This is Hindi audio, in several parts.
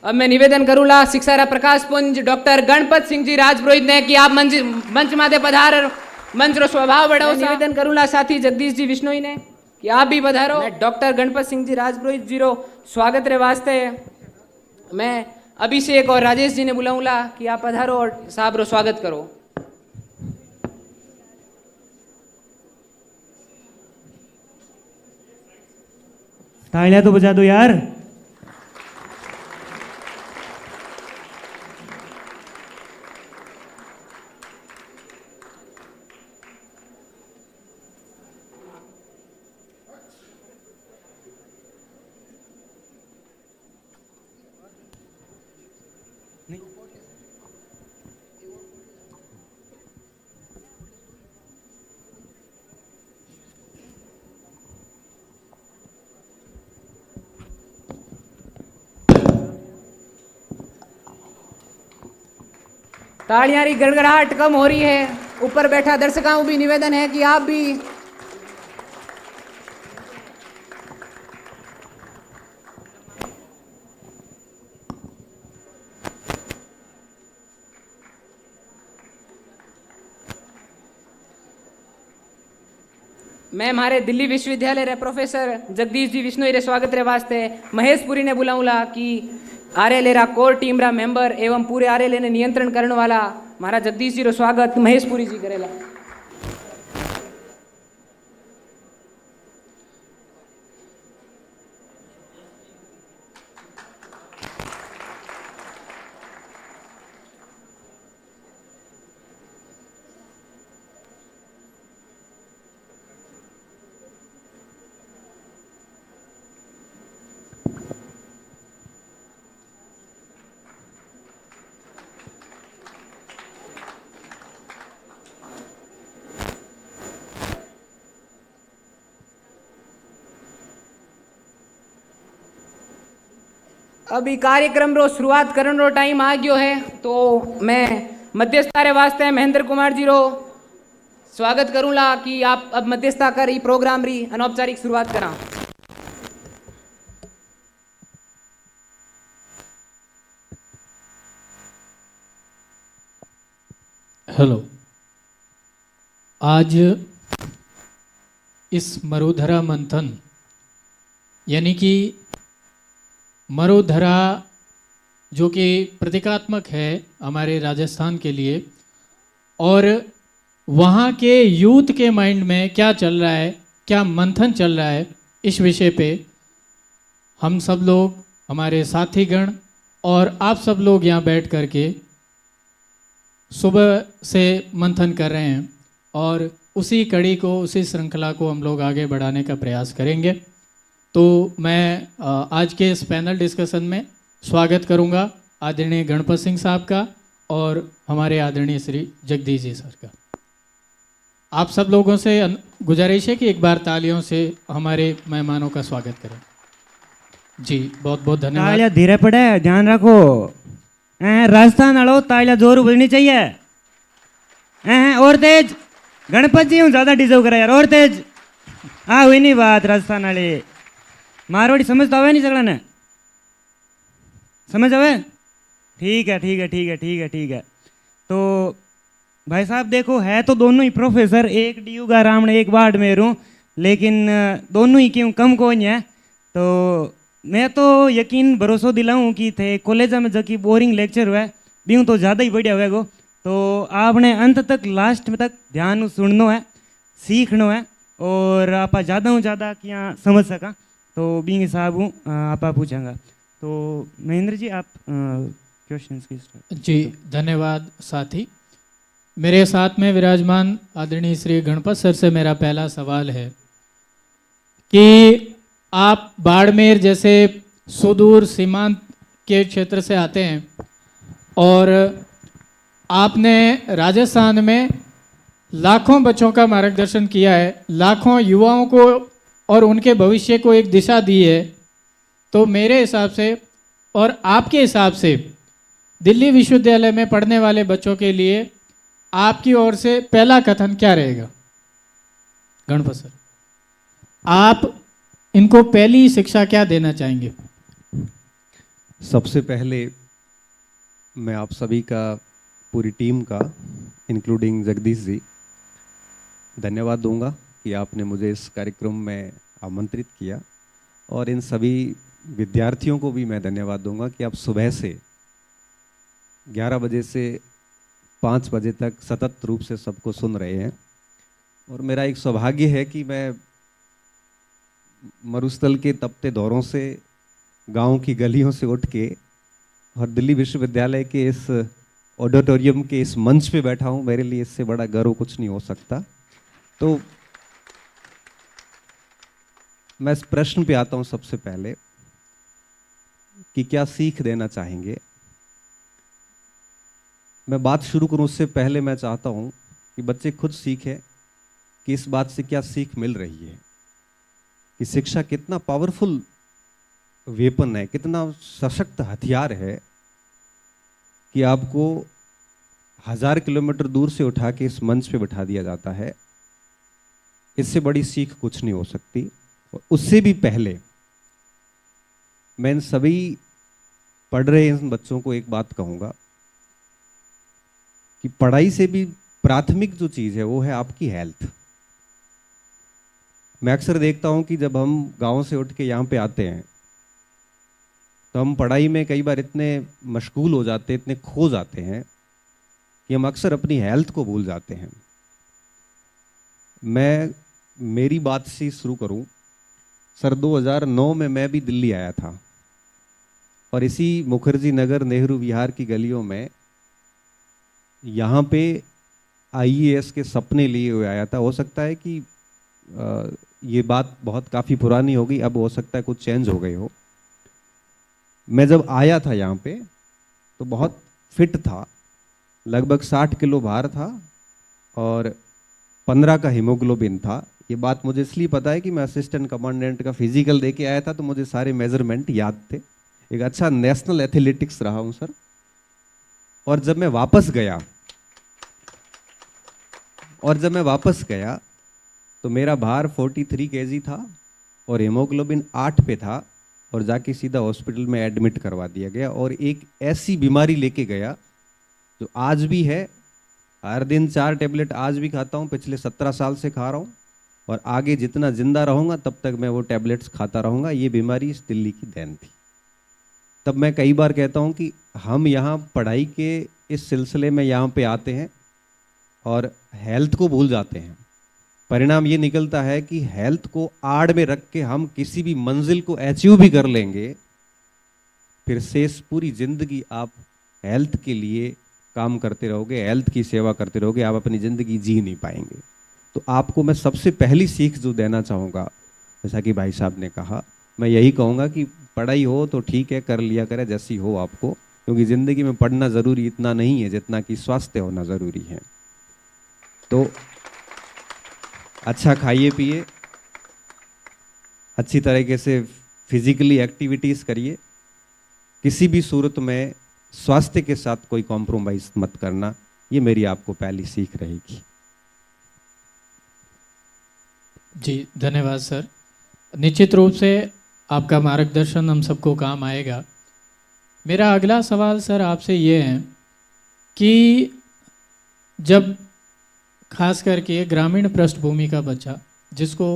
अब मैं निवेदन करूँगा शिक्षारा प्रकाश पुंज डॉक्टर गणपत सिंह जी राजपुरोहित ने कि आप मंच माथे पधार मंच रो स्वभाव बढ़ाओ। निवेदन करूँगा साथी जगदीश जी विश्नोई ने कि आप भी पधारो। डॉक्टर गणपत सिंह जी राजपुरोहित जी रो स्वागत रे वास्ते मैं अभिषेक और राजेश जी ने बुलाऊंगा कि आप पधारो और साहब रो स्वागत करो। तालियां तो बजा दो यार। तालियां की गड़गड़ाहट कम हो रही है। ऊपर बैठा दर्शकों भी निवेदन है कि आप भी मैं हमारे दिल्ली विश्वविद्यालय रे प्रोफेसर जगदीश जी विश्नोई रे स्वागत रे वास्ते महेश पुरी ने बुलाऊंगा कि आरएलए रा कोर टीम रा मेंबर एवं पूरे आरएलए ने नियंत्रण करने वाला हमारा जगदीश जी रो स्वागत महेश पुरी जी करेला। अभी कार्यक्रम रो शुरुआत करने रो टाइम आ गयो है तो मैं मध्यस्थता रे वास्ते महेंद्र कुमार जी रो स्वागत करूँगा कि आप अब मध्यस्थता कर ई प्रोग्राम री अनौपचारिक शुरुआत करा। हेलो, आज इस मरुधरा मंथन यानी कि मरुधरा जो कि प्रतीकात्मक है हमारे राजस्थान के लिए और वहाँ के यूथ के माइंड में क्या चल रहा है, क्या मंथन चल रहा है, इस विषय पे हम सब लोग, हमारे साथीगण और आप सब लोग यहाँ बैठ करके सुबह से मंथन कर रहे हैं और उसी कड़ी को, उसी श्रृंखला को हम लोग आगे बढ़ाने का प्रयास करेंगे। तो मैं आज के इस पैनल डिस्कशन में स्वागत करूंगा आदरणीय गणपत सिंह साहब का और हमारे आदरणीय श्री जगदीश जी सर का। आप सब लोगों से गुजारिश है कि एक बार तालियों से हमारे मेहमानों का स्वागत करें। जी बहुत बहुत धन्यवाद। तालियां धीरे पड़े, ध्यान रखो। राजस्थान वालों तालियां जोर बजनी चाहिए। और तेज गणपत जी हूँ ज्यादा डिजर्व करा यार, और तेज। हाँ हुई नहीं बात। राजस्थान वाले मारवाड़ी समझ तो आवे नहीं सगड़ा ने, समझ आवे? ठीक है ठीक है ठीक है ठीक है ठीक है। तो भाई साहब देखो, है तो दोनों ही प्रोफेसर, एक डीयू का राम एक वार्ड में हूँ, लेकिन दोनों ही क्यों कम कौन है। तो मैं तो यकीन भरोसा दिलाऊँ कि थे कॉलेज में जबकि बोरिंग लेक्चर हुआ भी तो ज़्यादा ही बढ़िया हुआ। तो आपने अंत तक लास्ट में तक ध्यान सुनना है, सीखना है और आप ज़्यादा ज़्यादा क्या समझ सका। तो बी हिसाब हूँ आप पूछेंगा। तो महेंद्र जी आप क्वेश्चंस की स्टार्ट। जी धन्यवाद साथी। मेरे साथ में विराजमान आदरणीय श्री गणपत सर से मेरा पहला सवाल है कि आप बाड़मेर जैसे सुदूर सीमांत के क्षेत्र से आते हैं और आपने राजस्थान में लाखों बच्चों का मार्गदर्शन किया है, लाखों युवाओं को और उनके भविष्य को एक दिशा दी है। तो मेरे हिसाब से और आपके हिसाब से दिल्ली विश्वविद्यालय में पढ़ने वाले बच्चों के लिए आपकी ओर से पहला कथन क्या रहेगा? गणपत सर, आप इनको पहली शिक्षा क्या देना चाहेंगे? सबसे पहले मैं आप सभी का, पूरी टीम का, इंक्लूडिंग जगदीश जी, धन्यवाद दूंगा कि आपने मुझे इस कार्यक्रम में आमंत्रित किया। और इन सभी विद्यार्थियों को भी मैं धन्यवाद दूंगा कि आप सुबह से 11 बजे से 5 बजे तक सतत रूप से सबको सुन रहे हैं। और मेरा एक सौभाग्य है कि मैं मरुस्थल के तपते दौरों से, गांव की गलियों से उठ के और दिल्ली विश्वविद्यालय के इस ऑडिटोरियम के इस मंच पे बैठा हूं। मेरे लिए इससे बड़ा गर्व कुछ नहीं हो सकता। तो मैं इस प्रश्न पे आता हूं सबसे पहले कि क्या सीख देना चाहेंगे। मैं बात शुरू करूं उससे पहले मैं चाहता हूं कि बच्चे खुद सीखें कि इस बात से क्या सीख मिल रही है, कि शिक्षा कितना पावरफुल वेपन है, कितना सशक्त हथियार है कि आपको 1000 किलोमीटर दूर से उठा के इस मंच पे बिठा दिया जाता है। इससे बड़ी सीख कुछ नहीं हो सकती। और उससे भी पहले मैं इन सभी पढ़ रहे इन बच्चों को एक बात कहूंगा कि पढ़ाई से भी प्राथमिक जो चीज है वो है आपकी हेल्थ। मैं अक्सर देखता हूं कि जब हम गांव से उठ के यहाँ पे आते हैं तो हम पढ़ाई में कई बार इतने मशगूल हो जाते हैं, इतने खो जाते हैं कि हम अक्सर अपनी हेल्थ को भूल जाते हैं। मैं मेरी बात से शुरू करूं। सर 2009 में मैं भी दिल्ली आया था और इसी मुखर्जी नगर नेहरू विहार की गलियों में यहाँ पे IAS के सपने लिए हुए आया था। हो सकता है कि ये बात बहुत काफ़ी पुरानी होगी, अब हो सकता है कुछ चेंज हो गई हो। मैं जब आया था यहाँ पे तो बहुत फिट था, लगभग 60 किलो भार था और 15 का हीमोग्लोबिन था। ये बात मुझे इसलिए पता है कि मैं असिस्टेंट कमांडेंट का फिजिकल दे के आया था, तो मुझे सारे मेजरमेंट याद थे। एक अच्छा नेशनल एथलेटिक्स रहा हूँ सर। और जब मैं वापस गया तो मेरा भार 43 kg था और हीमोग्लोबिन 8 पे था और जाके सीधा हॉस्पिटल में एडमिट करवा दिया गया। और एक ऐसी बीमारी लेके गया जो आज भी है। हर दिन 4 टेबलेट आज भी खाता हूँ, पिछले 17 साल से खा रहा हूँ और आगे जितना जिंदा रहूँगा तब तक मैं वो टेबलेट्स खाता रहूँगा। ये बीमारी इस दिल्ली की देन थी। तब मैं कई बार कहता हूँ कि हम यहाँ पढ़ाई के इस सिलसिले में यहाँ पे आते हैं और हेल्थ को भूल जाते हैं। परिणाम ये निकलता है कि हेल्थ को आड़ में रख के हम किसी भी मंजिल को अचीव भी कर लेंगे, फिर शेष पूरी जिंदगी आप हेल्थ के लिए काम करते रहोगे, हेल्थ की सेवा करते रहोगे, आप अपनी जिंदगी जी नहीं पाएंगे। तो आपको मैं सबसे पहली सीख जो देना चाहूँगा, जैसा कि भाई साहब ने कहा, मैं यही कहूँगा कि पढ़ाई हो तो ठीक है, कर लिया करे जैसी हो आपको, क्योंकि ज़िंदगी में पढ़ना ज़रूरी इतना नहीं है जितना कि स्वास्थ्य होना ज़रूरी है। तो अच्छा खाइए पिए, अच्छी तरीके से फिजिकली एक्टिविटीज़ करिए, किसी भी सूरत में स्वास्थ्य के साथ कोई कॉम्प्रोमाइज़ मत करना। ये मेरी आपको पहली सीख रहेगी। जी धन्यवाद सर। निश्चित रूप से आपका मार्गदर्शन हम सबको काम आएगा। मेरा अगला सवाल सर आपसे ये है कि जब खास करके ग्रामीण पृष्ठभूमि का बच्चा जिसको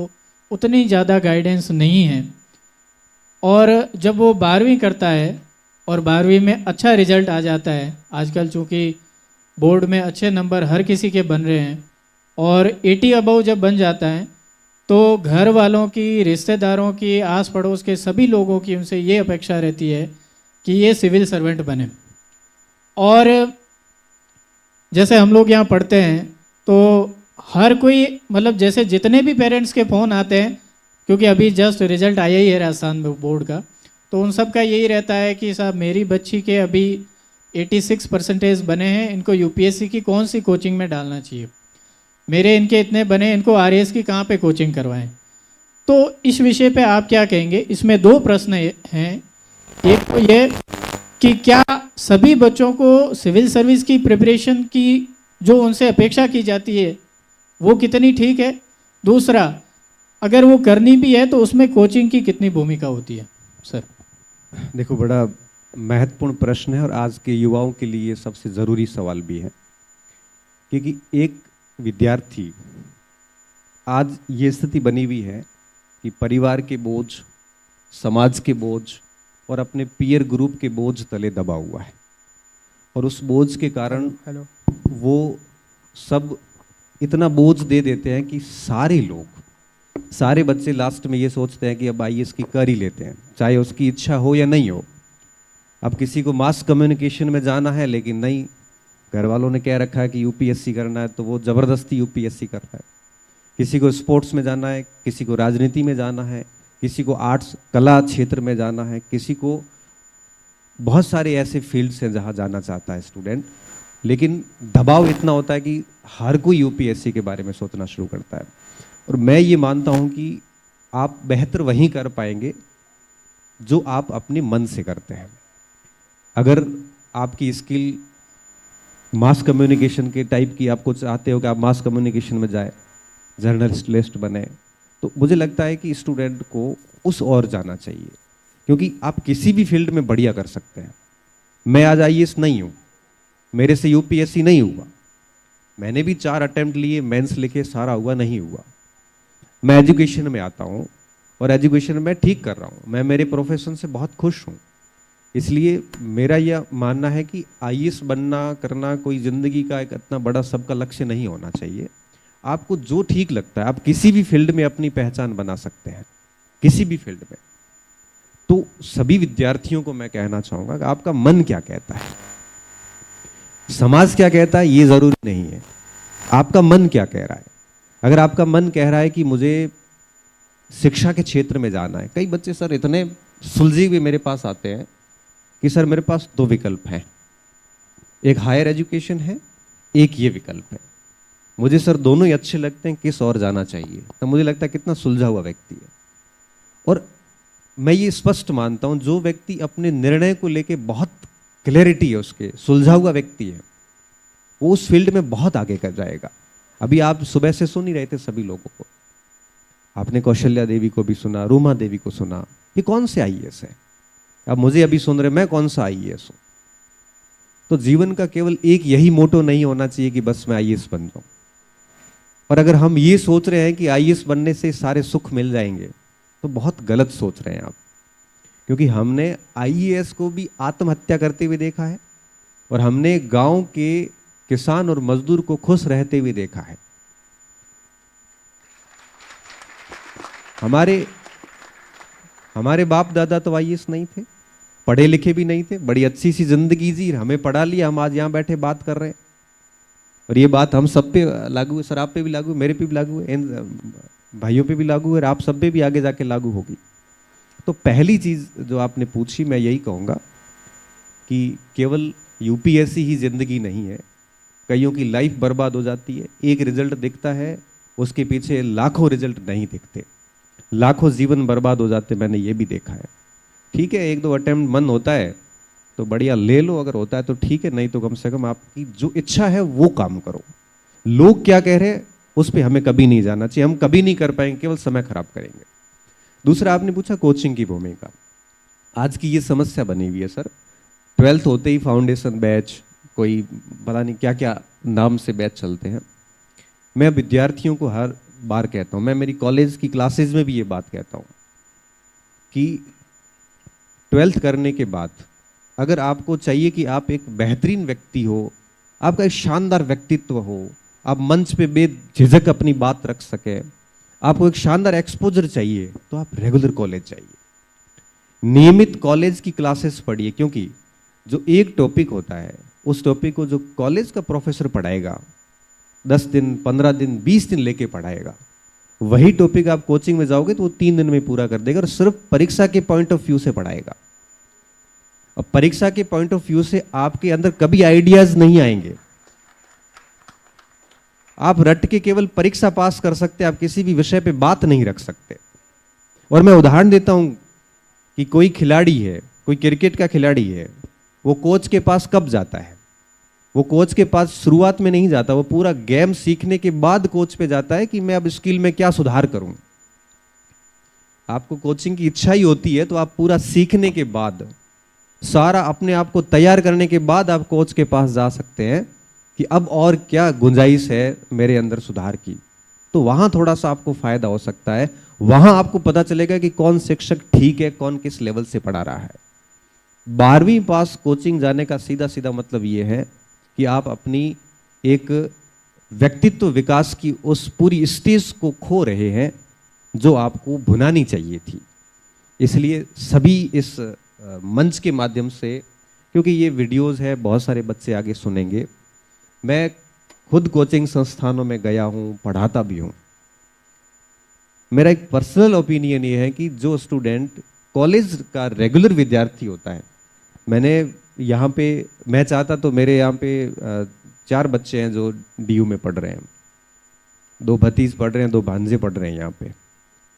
उतनी ज़्यादा गाइडेंस नहीं है और जब वो 12वीं करता है और 12वीं में अच्छा रिजल्ट आ जाता है, आजकल चूँकि बोर्ड में अच्छे नंबर हर किसी के बन रहे हैं और 80 अबव जब बन जाता है तो घर वालों की, रिश्तेदारों की, आस पड़ोस के सभी लोगों की उनसे ये अपेक्षा रहती है कि ये सिविल सर्वेंट बने। और जैसे हम लोग यहाँ पढ़ते हैं तो हर कोई, मतलब जैसे जितने भी पेरेंट्स के फ़ोन आते हैं, क्योंकि अभी जस्ट रिजल्ट आया ही है राजस्थान में बोर्ड का, तो उन सब का यही रहता है कि साहब मेरी बच्ची के अभी 86% बने हैं, इनको UPSC की कौन सी कोचिंग में डालना चाहिए, मेरे इनके इतने बने, इनको RAS की कहाँ पे कोचिंग करवाएं। तो इस विषय पे आप क्या कहेंगे? इसमें 2 प्रश्न हैं। एक तो ये कि क्या सभी बच्चों को सिविल सर्विस की प्रिपरेशन की जो उनसे अपेक्षा की जाती है वो कितनी ठीक है? दूसरा, अगर वो करनी भी है तो उसमें कोचिंग की कितनी भूमिका होती है? सर देखो, बड़ा महत्वपूर्ण प्रश्न है और आज के युवाओं के लिए सबसे ज़रूरी सवाल भी है, क्योंकि एक विद्यार्थी, आज ये स्थिति बनी हुई है कि परिवार के बोझ, समाज के बोझ और अपने पीयर ग्रुप के बोझ तले दबा हुआ है, और उस बोझ के कारण वो सब इतना बोझ दे देते हैं कि सारे बच्चे लास्ट में ये सोचते हैं कि अब आईएएस की कर ही लेते हैं, चाहे उसकी इच्छा हो या नहीं हो। अब किसी को मास कम्युनिकेशन में जाना है, लेकिन नहीं, घर वालों ने कह रखा है कि यूपीएससी करना है, तो वो ज़बरदस्ती यूपीएससी कर रहा है। किसी को स्पोर्ट्स में जाना है, किसी को राजनीति में जाना है, किसी को आर्ट्स कला क्षेत्र में जाना है, किसी को बहुत सारे ऐसे फील्ड्स हैं जहाँ जाना चाहता है स्टूडेंट, लेकिन दबाव इतना होता है कि हर कोई यूपीएससी के बारे में सोचना शुरू करता है। और मैं ये मानता हूँ कि आप बेहतर वहीं कर पाएंगे जो आप अपने मन से करते हैं। अगर आपकी स्किल मास कम्युनिकेशन के टाइप की, आपको चाहते हो कि आप मास कम्युनिकेशन में जाए, जर्नलिस्ट बने, तो मुझे लगता है कि स्टूडेंट को उस ओर जाना चाहिए, क्योंकि आप किसी भी फील्ड में बढ़िया कर सकते हैं। मैं आज आईएएस नहीं हूँ, मेरे से यूपीएससी नहीं हुआ, मैंने भी 4 अटेम्प्ट लिए, मेंस लिखे, सारा हुआ, नहीं हुआ। मैं एजुकेशन में आता हूँ और एजुकेशन में ठीक कर रहा हूँ, मैं मेरे प्रोफेशन से बहुत खुश हूँ। इसलिए मेरा यह मानना है कि आईएएस बनना करना कोई ज़िंदगी का एक इतना बड़ा सबका लक्ष्य नहीं होना चाहिए। आपको जो ठीक लगता है, आप किसी भी फील्ड में अपनी पहचान बना सकते हैं, किसी भी फील्ड में। तो सभी विद्यार्थियों को मैं कहना चाहूँगा कि आपका मन क्या कहता है, समाज क्या कहता है ये ज़रूरी नहीं है, आपका मन क्या कह रहा है। अगर आपका मन कह रहा है कि मुझे शिक्षा के क्षेत्र में जाना है, कई बच्चे सर इतने सुलझे हुए मेरे पास आते हैं कि सर मेरे पास 2 विकल्प हैं, एक हायर एजुकेशन है, एक ये विकल्प है, मुझे सर दोनों ही अच्छे लगते हैं, किस और जाना चाहिए। तो मुझे लगता है कितना सुलझा हुआ व्यक्ति है। और मैं ये स्पष्ट मानता हूँ, जो व्यक्ति अपने निर्णय को लेके बहुत क्लैरिटी है उसके, सुलझा हुआ व्यक्ति है, वो उस फील्ड में बहुत आगे कर जाएगा। अभी आप सुबह से सुन ही रहे थे सभी लोगों को, आपने कौशल्या देवी को भी सुना, रूमा देवी को सुना, ये कौन से आईएएस है। अब मुझे अभी सुन रहे, मैं कौन सा आईएएस हूं। तो जीवन का केवल एक यही मोटो नहीं होना चाहिए कि बस मैं आईएएस बन जाऊं। और अगर हम ये सोच रहे हैं कि आईएएस बनने से सारे सुख मिल जाएंगे, तो बहुत गलत सोच रहे हैं आप, क्योंकि हमने आईएएस को भी आत्महत्या करते हुए देखा है और हमने गांव के किसान और मजदूर को खुश रहते हुए देखा है। हमारे बाप दादा तो आईएएस नहीं थे, पढ़े लिखे भी नहीं थे, बड़ी अच्छी सी जिंदगी जी, हमें पढ़ा लिया, हम आज यहाँ बैठे बात कर रहे हैं। और ये बात हम सब पे लागू है, सर आप पे भी लागू है, मेरे पे भी लागू है, भाइयों पे भी लागू है, और आप सब पे भी आगे जाके लागू होगी। तो पहली चीज जो आपने पूछी, मैं यही कहूँगा कि केवल यूपीएससी ही जिंदगी नहीं है, कईयों की लाइफ बर्बाद हो जाती है। एक रिजल्ट दिखता है, उसके पीछे लाखों रिजल्ट नहीं दिखते, लाखों जीवन बर्बाद हो जाते, मैंने ये भी देखा है। ठीक है, 1-2 अटेम्प्ट मन होता है तो बढ़िया ले लो, अगर होता है तो ठीक है, नहीं तो कम से कम आपकी जो इच्छा है वो काम करो। लोग क्या कह रहे हैं उस पर हमें कभी नहीं जाना चाहिए, हम कभी नहीं कर पाएंगे, केवल समय खराब करेंगे। दूसरा आपने पूछा कोचिंग की भूमिका। आज की ये समस्या बनी हुई है सर, 12th होते ही फाउंडेशन बैच, कोई पता नहीं क्या क्या नाम से बैच चलते हैं। मैं विद्यार्थियों को हर बार कहता हूँ, मैं मेरी कॉलेज की क्लासेज में भी ये बात कहता हूँ कि 12th करने के बाद अगर आपको चाहिए कि आप एक बेहतरीन व्यक्ति हो, आपका एक शानदार व्यक्तित्व हो, आप मंच पे बेझिझक अपनी बात रख सके, आपको एक शानदार एक्सपोजर चाहिए, तो आप रेगुलर कॉलेज जाइए, नियमित कॉलेज की क्लासेस पढ़िए। क्योंकि जो एक टॉपिक होता है, उस टॉपिक को जो कॉलेज का प्रोफेसर पढ़ाएगा, 10 दिन 15 दिन 20 दिन लेके पढ़ाएगा, वही टॉपिक आप कोचिंग में जाओगे तो वो 3 दिन में पूरा कर देगा, और सिर्फ परीक्षा के पॉइंट ऑफ व्यू से पढ़ाएगा। अब परीक्षा के पॉइंट ऑफ व्यू से आपके अंदर कभी आइडियाज नहीं आएंगे, आप रट के केवल परीक्षा पास कर सकते, आप किसी भी विषय पे बात नहीं रख सकते। और मैं उदाहरण देता हूं कि कोई खिलाड़ी है, कोई क्रिकेट का खिलाड़ी है, वो कोच के पास कब जाता है? वो कोच के पास शुरुआत में नहीं जाता, वो पूरा गेम सीखने के बाद कोच पे जाता है कि मैं अब स्किल में क्या सुधार करूं। आपको कोचिंग की इच्छा ही होती है तो आप पूरा सीखने के बाद सारा अपने आप को तैयार करने के बाद आप कोच के पास जा सकते हैं कि अब और क्या गुंजाइश है मेरे अंदर सुधार की। तो वहां थोड़ा सा आपको फायदा हो सकता है, वहां आपको पता चलेगा कि कौन शिक्षक ठीक है, कौन किस लेवल से पढ़ा रहा है। 12वीं पास कोचिंग जाने का सीधा सीधा मतलब ये है कि आप अपनी एक व्यक्तित्व विकास की उस पूरी स्टेज को खो रहे हैं जो आपको भुनानी चाहिए थी। इसलिए सभी इस मंच के माध्यम से, क्योंकि ये वीडियोस है, बहुत सारे बच्चे आगे सुनेंगे, मैं खुद कोचिंग संस्थानों में गया हूँ, पढ़ाता भी हूँ। मेरा एक पर्सनल ओपिनियन ये है कि जो स्टूडेंट कॉलेज का रेगुलर विद्यार्थी होता है, मैंने यहाँ पे, मैं चाहता तो मेरे यहाँ पे 4 बच्चे हैं जो डीयू में पढ़ रहे हैं, 2 भतीज पढ़ रहे हैं, 2 भांजे पढ़ रहे हैं यहाँ पे।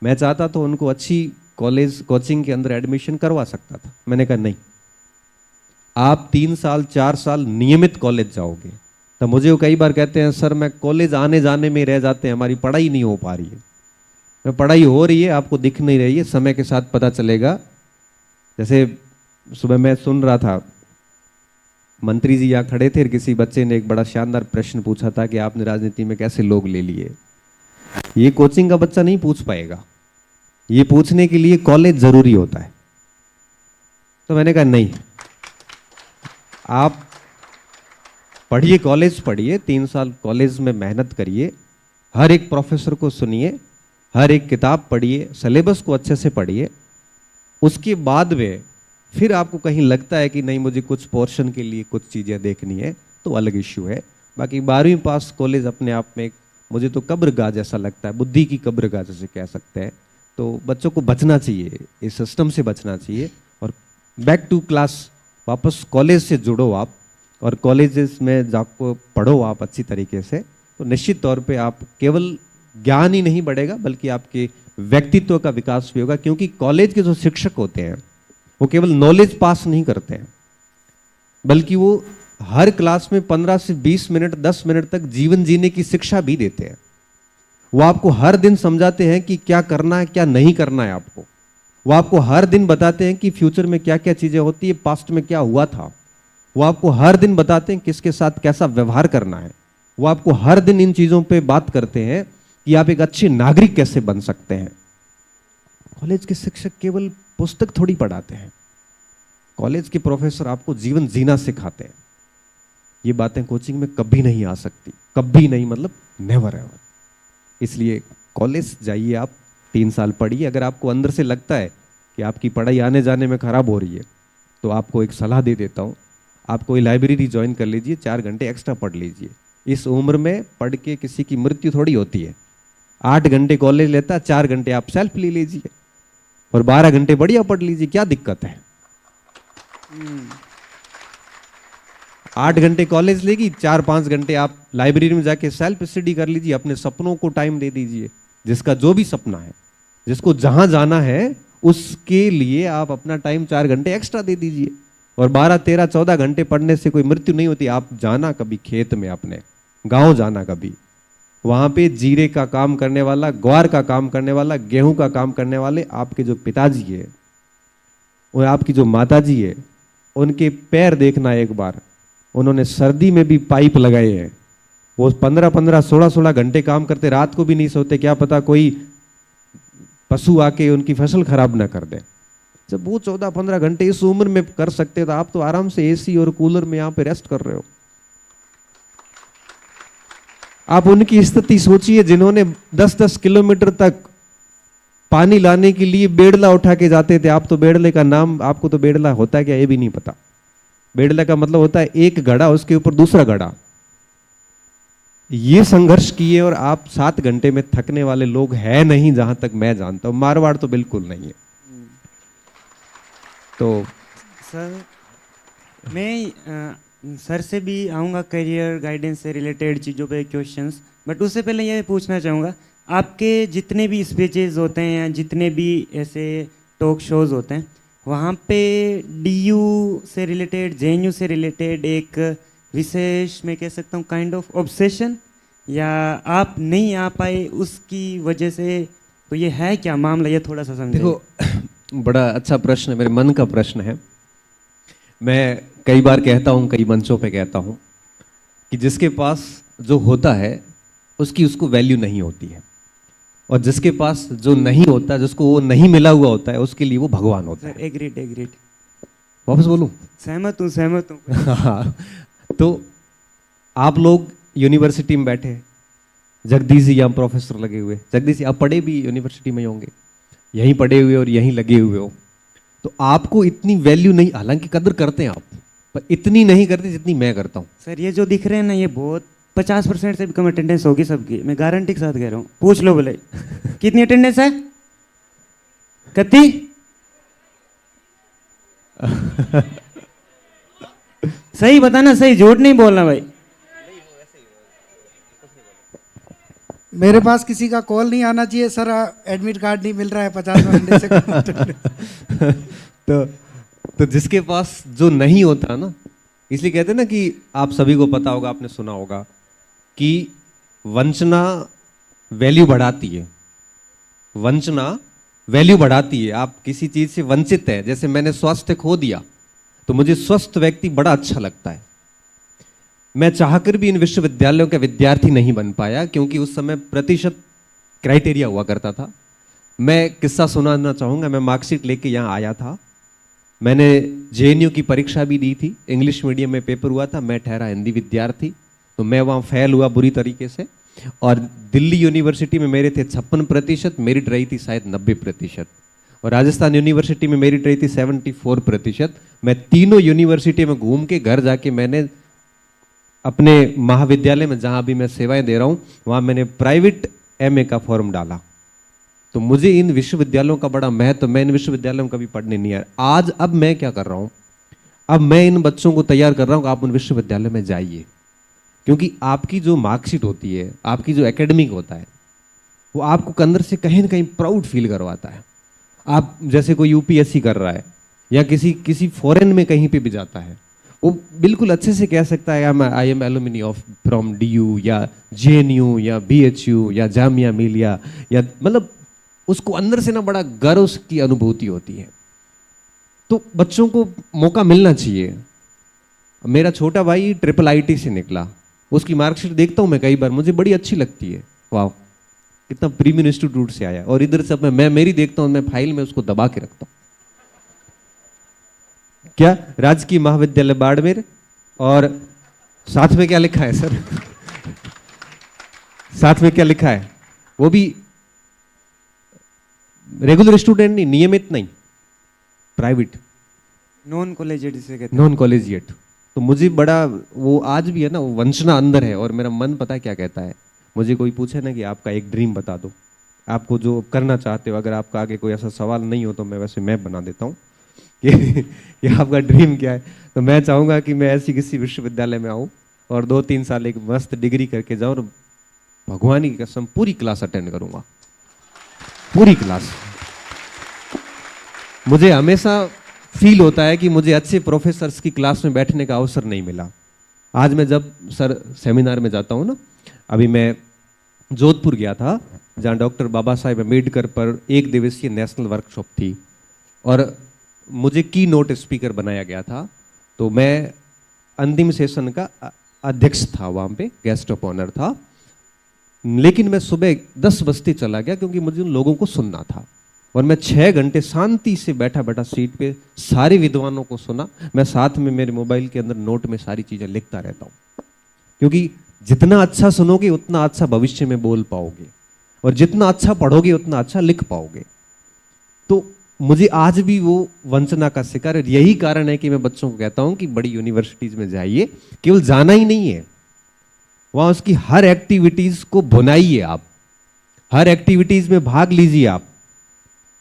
मैं चाहता तो उनको अच्छी कॉलेज कोचिंग के अंदर एडमिशन करवा सकता था। मैंने कहा नहीं, आप 3 साल 4 साल नियमित कॉलेज जाओगे। तो मुझे वो कई बार कहते हैं सर मैं कॉलेज आने जाने में रह जाते हैं, हमारी पढ़ाई नहीं हो पा रही है। मैं पढ़ाई हो रही है, आपको दिख नहीं रही है, समय के साथ पता चलेगा। जैसे सुबह मैं सुन रहा था, मंत्री जी यहाँ खड़े थे, किसी बच्चे ने एक बड़ा शानदार प्रश्न पूछा था कि आपने राजनीति में कैसे लोग ले लिए। ये कोचिंग का बच्चा नहीं पूछ पाएगा, ये पूछने के लिए कॉलेज जरूरी होता है। तो मैंने कहा नहीं, आप पढ़िए, कॉलेज पढ़िए, 3 साल कॉलेज में मेहनत करिए, हर एक प्रोफेसर को सुनिए, हर एक किताब पढ़िए, सिलेबस को अच्छे से पढ़िए। उसके बाद में फिर आपको कहीं लगता है कि नहीं मुझे कुछ पोर्शन के लिए कुछ चीज़ें देखनी है, तो अलग इश्यू है। बाकी 12वीं पास कॉलेज अपने आप में मुझे तो कब्रगाह जैसा लगता है, बुद्धि की कब्रगाह जैसे कह सकते हैं। तो बच्चों को बचना चाहिए, इस सिस्टम से बचना चाहिए और बैक टू क्लास, वापस कॉलेज से जुड़ो आप, और कॉलेजेस में जाको पढ़ो आप अच्छी तरीके से। तो निश्चित तौर पे आप केवल ज्ञान ही नहीं बढ़ेगा बल्कि आपके व्यक्तित्व का विकास भी होगा। क्योंकि कॉलेज के जो शिक्षक होते हैं वो केवल नॉलेज पास नहीं करते हैं, बल्कि वो हर क्लास में 15 से 20 मिनट 10 मिनट तक जीवन जीने की शिक्षा भी देते हैं। वो आपको हर दिन समझाते हैं कि क्या करना है, क्या नहीं करना है आपको। वो आपको हर दिन बताते हैं कि फ्यूचर में क्या क्या चीजें होती है, पास्ट में क्या हुआ था। वो आपको हर दिन बताते हैं किसके साथ कैसा व्यवहार करना है। वो आपको हर दिन इन चीजों पे बात करते हैं कि आप एक अच्छे नागरिक कैसे बन सकते हैं। कॉलेज के शिक्षक केवल पुस्तक थोड़ी पढ़ाते हैं, कॉलेज के प्रोफेसर आपको जीवन जीना सिखाते हैं। ये बातें कोचिंग में कभी नहीं आ सकती, कभी नहीं, मतलब नेवर एवर। इसलिए कॉलेज जाइए, आप 3 साल पढ़िए। अगर आपको अंदर से लगता है कि आपकी पढ़ाई आने जाने में खराब हो रही है, तो आपको एक सलाह दे देता हूँ, आप कोई लाइब्रेरी ज्वाइन कर लीजिए, 4 घंटे एक्स्ट्रा पढ़ लीजिए। इस उम्र में पढ़ के किसी की मृत्यु थोड़ी होती है। 8 घंटे कॉलेज लेता है, 4 घंटे आप सेल्फ ले लीजिए और 12 घंटे बढ़िया पढ़ लीजिए, क्या दिक्कत है। 8 घंटे कॉलेज लेगी, 4-5 घंटे आप लाइब्रेरी में जाके सेल्फ स्टडी कर लीजिए, अपने सपनों को टाइम दे दीजिए। जिसका जो भी सपना है, जिसको जहां जाना है, उसके लिए आप अपना टाइम 4 घंटे एक्स्ट्रा दे दीजिए। और 12, 13, 14 घंटे पढ़ने से कोई मृत्यु नहीं होती। आप जाना कभी खेत में, अपने गांव जाना कभी, वहां पे जीरे का काम करने वाला, ग्वार का काम करने वाला, गेहूं का काम करने वाले आपके जो पिताजी है और आपकी जो माताजी है, उनके पैर देखना एक बार। उन्होंने सर्दी में भी पाइप लगाए हैं, वो 15-15, 16-16 घंटे काम करते, रात को भी नहीं सोते। क्या पता कोई पशु आके उनकी फसल खराब ना कर दे। जब वो 14-15 घंटे इस उम्र में कर सकते, तो आप तो आराम से एसी और कूलर में यहाँ पे रेस्ट कर रहे हो। आप उनकी स्थिति सोचिए जिन्होंने 10-10 किलोमीटर तक पानी लाने के लिए बेड़ला उठा के जाते थे। आप तो बेड़ले का नाम, आपको तो बेड़ला होता है क्या ये भी नहीं पता। बेड़ला का मतलब होता है एक घड़ा, उसके ऊपर दूसरा घड़ा। ये संघर्ष किए और आप 7 घंटे में थकने वाले लोग हैं नहीं, जहां तक मैं जानता हूं। मारवाड़ तो बिल्कुल नहीं है। तो सर मैं सर से भी आऊँगा करियर गाइडेंस से रिलेटेड चीज़ों पे क्वेश्चंस, बट उससे पहले ये पूछना चाहूँगा, आपके जितने भी स्पीचेज होते हैं या जितने भी ऐसे टॉक शोज़ होते हैं, वहाँ पे डीयू से रिलेटेड, जेएनयू से रिलेटेड एक विशेष, मैं कह सकता हूँ काइंड ऑफ ऑब्सेशन, या आप नहीं आ पाए उसकी वजह से, तो ये है क्या मामला, ये थोड़ा सा समझिए। देखो, बड़ा अच्छा प्रश्न है, मेरे मन का प्रश्न है। मैं कई बार कहता हूँ, कई मंचों पे कहता हूँ कि जिसके पास जो होता है उसकी उसको वैल्यू नहीं होती है, और जिसके पास जो नहीं होता, जिसको वो नहीं मिला हुआ होता है, उसके लिए वो भगवान होता है। Agreed agreed. वापस बोलूं? सहमत हूँ। हाँ, तो आप लोग यूनिवर्सिटी में बैठे, जगदीश जी यहाँ प्रोफेसर लगे हुए, जगदीश जी आप पढ़े भी यूनिवर्सिटी में ही होंगे, यहीं पढ़े हुए और यहीं लगे हुए हो, तो आपको इतनी वैल्यू नहीं, हालांकि कदर करते हैं आप, पर इतनी नहीं करते जितनी मैं करता हूँ। सर ये जो दिख रहे हैं ना, ये बहुत 50% से भी कम अटेंडेंस होगी सबकी, मैं गारंटी के साथ कह रहा हूँ। पूछ लो भले कितनी अटेंडेंस है, कितनी? सही बताना, सही, झूठ नहीं बोलना भाई। मेरे पास किसी का कॉल नहीं आना चाहिए सर, एडमिट कार्ड नहीं मिल रहा है 50% से कम। तो जिसके पास जो नहीं होता ना, इसलिए कहते हैं ना कि आप सभी को पता होगा, आपने सुना होगा कि वंचना वैल्यू बढ़ाती है, वंचना वैल्यू बढ़ाती है। आप किसी चीज से वंचित है, जैसे मैंने स्वास्थ्य खो दिया तो मुझे स्वस्थ व्यक्ति बड़ा अच्छा लगता है। मैं चाहकर भी इन विश्वविद्यालयों का विद्यार्थी नहीं बन पाया, क्योंकि उस समय प्रतिशत क्राइटेरिया हुआ करता था। मैं किस्सा सुनाना चाहूंगा। मैं मार्कशीट लेके यहाँ आया था, मैंने जेएनयू की परीक्षा भी दी थी, इंग्लिश मीडियम में पेपर हुआ था, मैं ठहरा हिंदी विद्यार्थी, तो मैं वहाँ फेल हुआ बुरी तरीके से। और दिल्ली यूनिवर्सिटी में मेरे थे 56%, मेरिट रही थी शायद 90%, और राजस्थान यूनिवर्सिटी में मेरिट रही थी 74%। मैं तीनों यूनिवर्सिटी में घूम के घर जाके मैंने अपने महाविद्यालय में जहाँ भी मैं सेवाएं दे रहा हूँ, वहाँ मैंने प्राइवेट एमए का फॉर्म डाला। तो मुझे इन विश्वविद्यालयों का बड़ा महत्व, मैं इन विश्वविद्यालयों में कभी पढ़ने नहीं आया। आज अब मैं क्या कर रहा हूँ, अब मैं इन बच्चों को तैयार कर रहा हूँ कि आप उन विश्वविद्यालय में जाइए, क्योंकि आपकी जो मार्कशीट होती है, आपकी जो एकेडमिक होता है, वो आपको अंदर से कहीं ना कहीं प्राउड फील करवाता है। आप जैसे कोई यूपीएससी कर रहा है या किसी फॉरेन में कहीं पे भी जाता है, वो बिल्कुल अच्छे से कह सकता है I am alumni of from DU या जेएनयू या बीएचयू या जामिया मिलिया, या मतलब उसको अंदर से ना बड़ा गर्व की अनुभूति होती है। तो बच्चों को मौका मिलना चाहिए। मेरा छोटा भाई ट्रिपल आईटी से निकला, उसकी मार्कशीट देखता हूं मैं कई बार, मुझे बड़ी अच्छी लगती है, वाह कितना प्रीमियम इंस्टीट्यूट से आया। और इधर से मैं मेरी देखता हूं, मैं फाइल में उसको दबा के रखता हूं। क्या राजकीय महाविद्यालय बाड़मेर, और साथ में क्या लिखा है सर? साथ में क्या लिखा है? वो भी रेगुलर स्टूडेंट नहीं, नियमित नहीं, प्राइवेट, नॉन कॉलेजिएट जिसे कहते हैं। Non collegiate. तो मुझे बड़ा वो आज भी है ना, वो वंचना अंदर है। और मेरा मन पता है क्या कहता है, मुझे कोई पूछे ना कि आपका एक ड्रीम बता दो, आपको जो करना चाहते हो, अगर आपका आगे कोई ऐसा सवाल नहीं हो तो मैं वैसे मैं बना देता हूँ कि आपका ड्रीम क्या है। तो मैं चाहूँगा कि मैं ऐसी किसी विश्वविद्यालय में आऊँ और 2-3 साल एक मस्त डिग्री करके जाऊँ, और भगवान की कसम पूरी क्लास अटेंड करूँगा, पूरी क्लास। मुझे हमेशा फील होता है कि मुझे अच्छे प्रोफेसर्स की क्लास में बैठने का अवसर नहीं मिला। आज मैं जब सर सेमिनार में जाता हूँ ना, अभी मैं जोधपुर गया था जहाँ डॉक्टर बाबा साहेब अम्बेडकर पर 1 दिवसीय नेशनल वर्कशॉप थी, और मुझे की नोट स्पीकर बनाया गया था। तो मैं अंतिम सेशन का अध्यक्ष था, वहाँ पे गेस्ट ऑफ ऑनर था। लेकिन मैं सुबह 10 बजते चला गया, क्योंकि मुझे उन लोगों को सुनना था। और मैं 6 घंटे शांति से बैठा बैठा सीट पे सारे विद्वानों को सुना। मैं साथ में मेरे मोबाइल के अंदर नोट में सारी चीजें लिखता रहता हूँ, क्योंकि जितना अच्छा सुनोगे उतना अच्छा भविष्य में बोल पाओगे, और जितना अच्छा पढ़ोगे उतना अच्छा लिख पाओगे। तो मुझे आज भी वो वंचना का शिकार है। यही कारण है कि मैं बच्चों को कहता हूं कि बड़ी यूनिवर्सिटीज में जाइए, केवल जाना ही नहीं है, वहां उसकी हर एक्टिविटीज को भुनाइए, आप हर एक्टिविटीज में भाग लीजिए आप,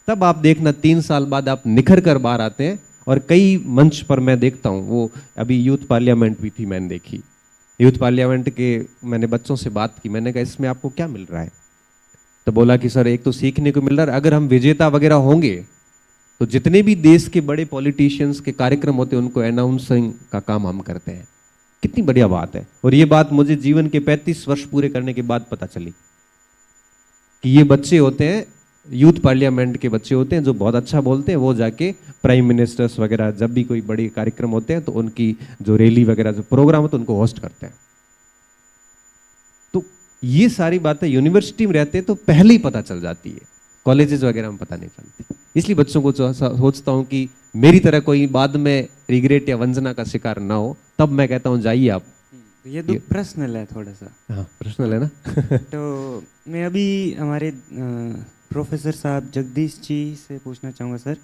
तब आप देखना 3 साल बाद आप निखर कर बाहर आते हैं। और कई मंच पर मैं देखता हूं, वो अभी यूथ पार्लियामेंट भी थी, मैंने देखी, यूथ पार्लियामेंट के मैंने बच्चों से बात की, मैंने कहा इसमें आपको क्या मिल रहा है? तो बोला कि सर एक तो सीखने को मिल रहा है, अगर हम विजेता वगैरह होंगे तो जितने भी देश के बड़े पॉलिटिशियंस के कार्यक्रम होते हैं उनको अनाउंसिंग का काम हम करते हैं। कितनी बढ़िया बात है। और ये बात मुझे जीवन के 35 वर्ष पूरे करने के बाद पता चली कि ये बच्चे होते हैं यूथ पार्लियामेंट के बच्चे होते हैं जो बहुत अच्छा बोलते हैं, वो जाके प्राइम मिनिस्टर्स वगैरह जब भी कोई बड़ी कार्यक्रम होते हैं तो उनकी जो रैली वगैरह जो प्रोग्राम होते हैं उनको होस्ट करते हैं। तो ये सारी बातें यूनिवर्सिटी में रहते हैं तो पहले ही पता चल जाती है, कॉलेजेस वगैरह में पता नहीं चलती। इसलिए बच्चों को सोचता हूँ कि मेरी तरह कोई बाद में रिग्रेट या वंजना का शिकार ना हो, तब मैं कहता हूँ जाइए आप। ये तो पर्सनल है थोड़ा सा। हाँ पर्सनल है ना। तो मैं अभी हमारे प्रोफेसर साहब जगदीश जी से पूछना चाहूँगा सर,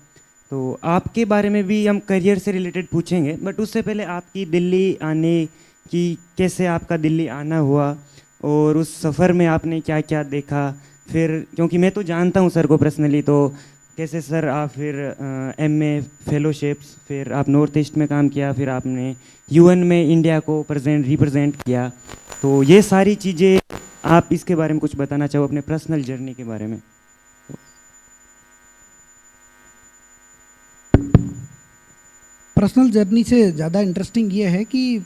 तो आपके बारे में भी हम करियर से रिलेटेड पूछेंगे, बट उससे पहले आपकी दिल्ली आने की, कैसे आपका दिल्ली आना हुआ और उस सफ़र में आपने क्या क्या देखा, फिर क्योंकि मैं तो जानता हूँ सर को पर्सनली, तो कैसे सर आप फिर एमए फेलोशिप्स, फिर आप नॉर्थ ईस्ट में काम किया, फिर आपने यूएन में इंडिया को रिप्रेजेंट किया, तो ये सारी चीज़ें आप इसके बारे में कुछ बताना चाहो अपने पर्सनल जर्नी के बारे में। पर्सनल जर्नी से ज़्यादा इंटरेस्टिंग ये है कि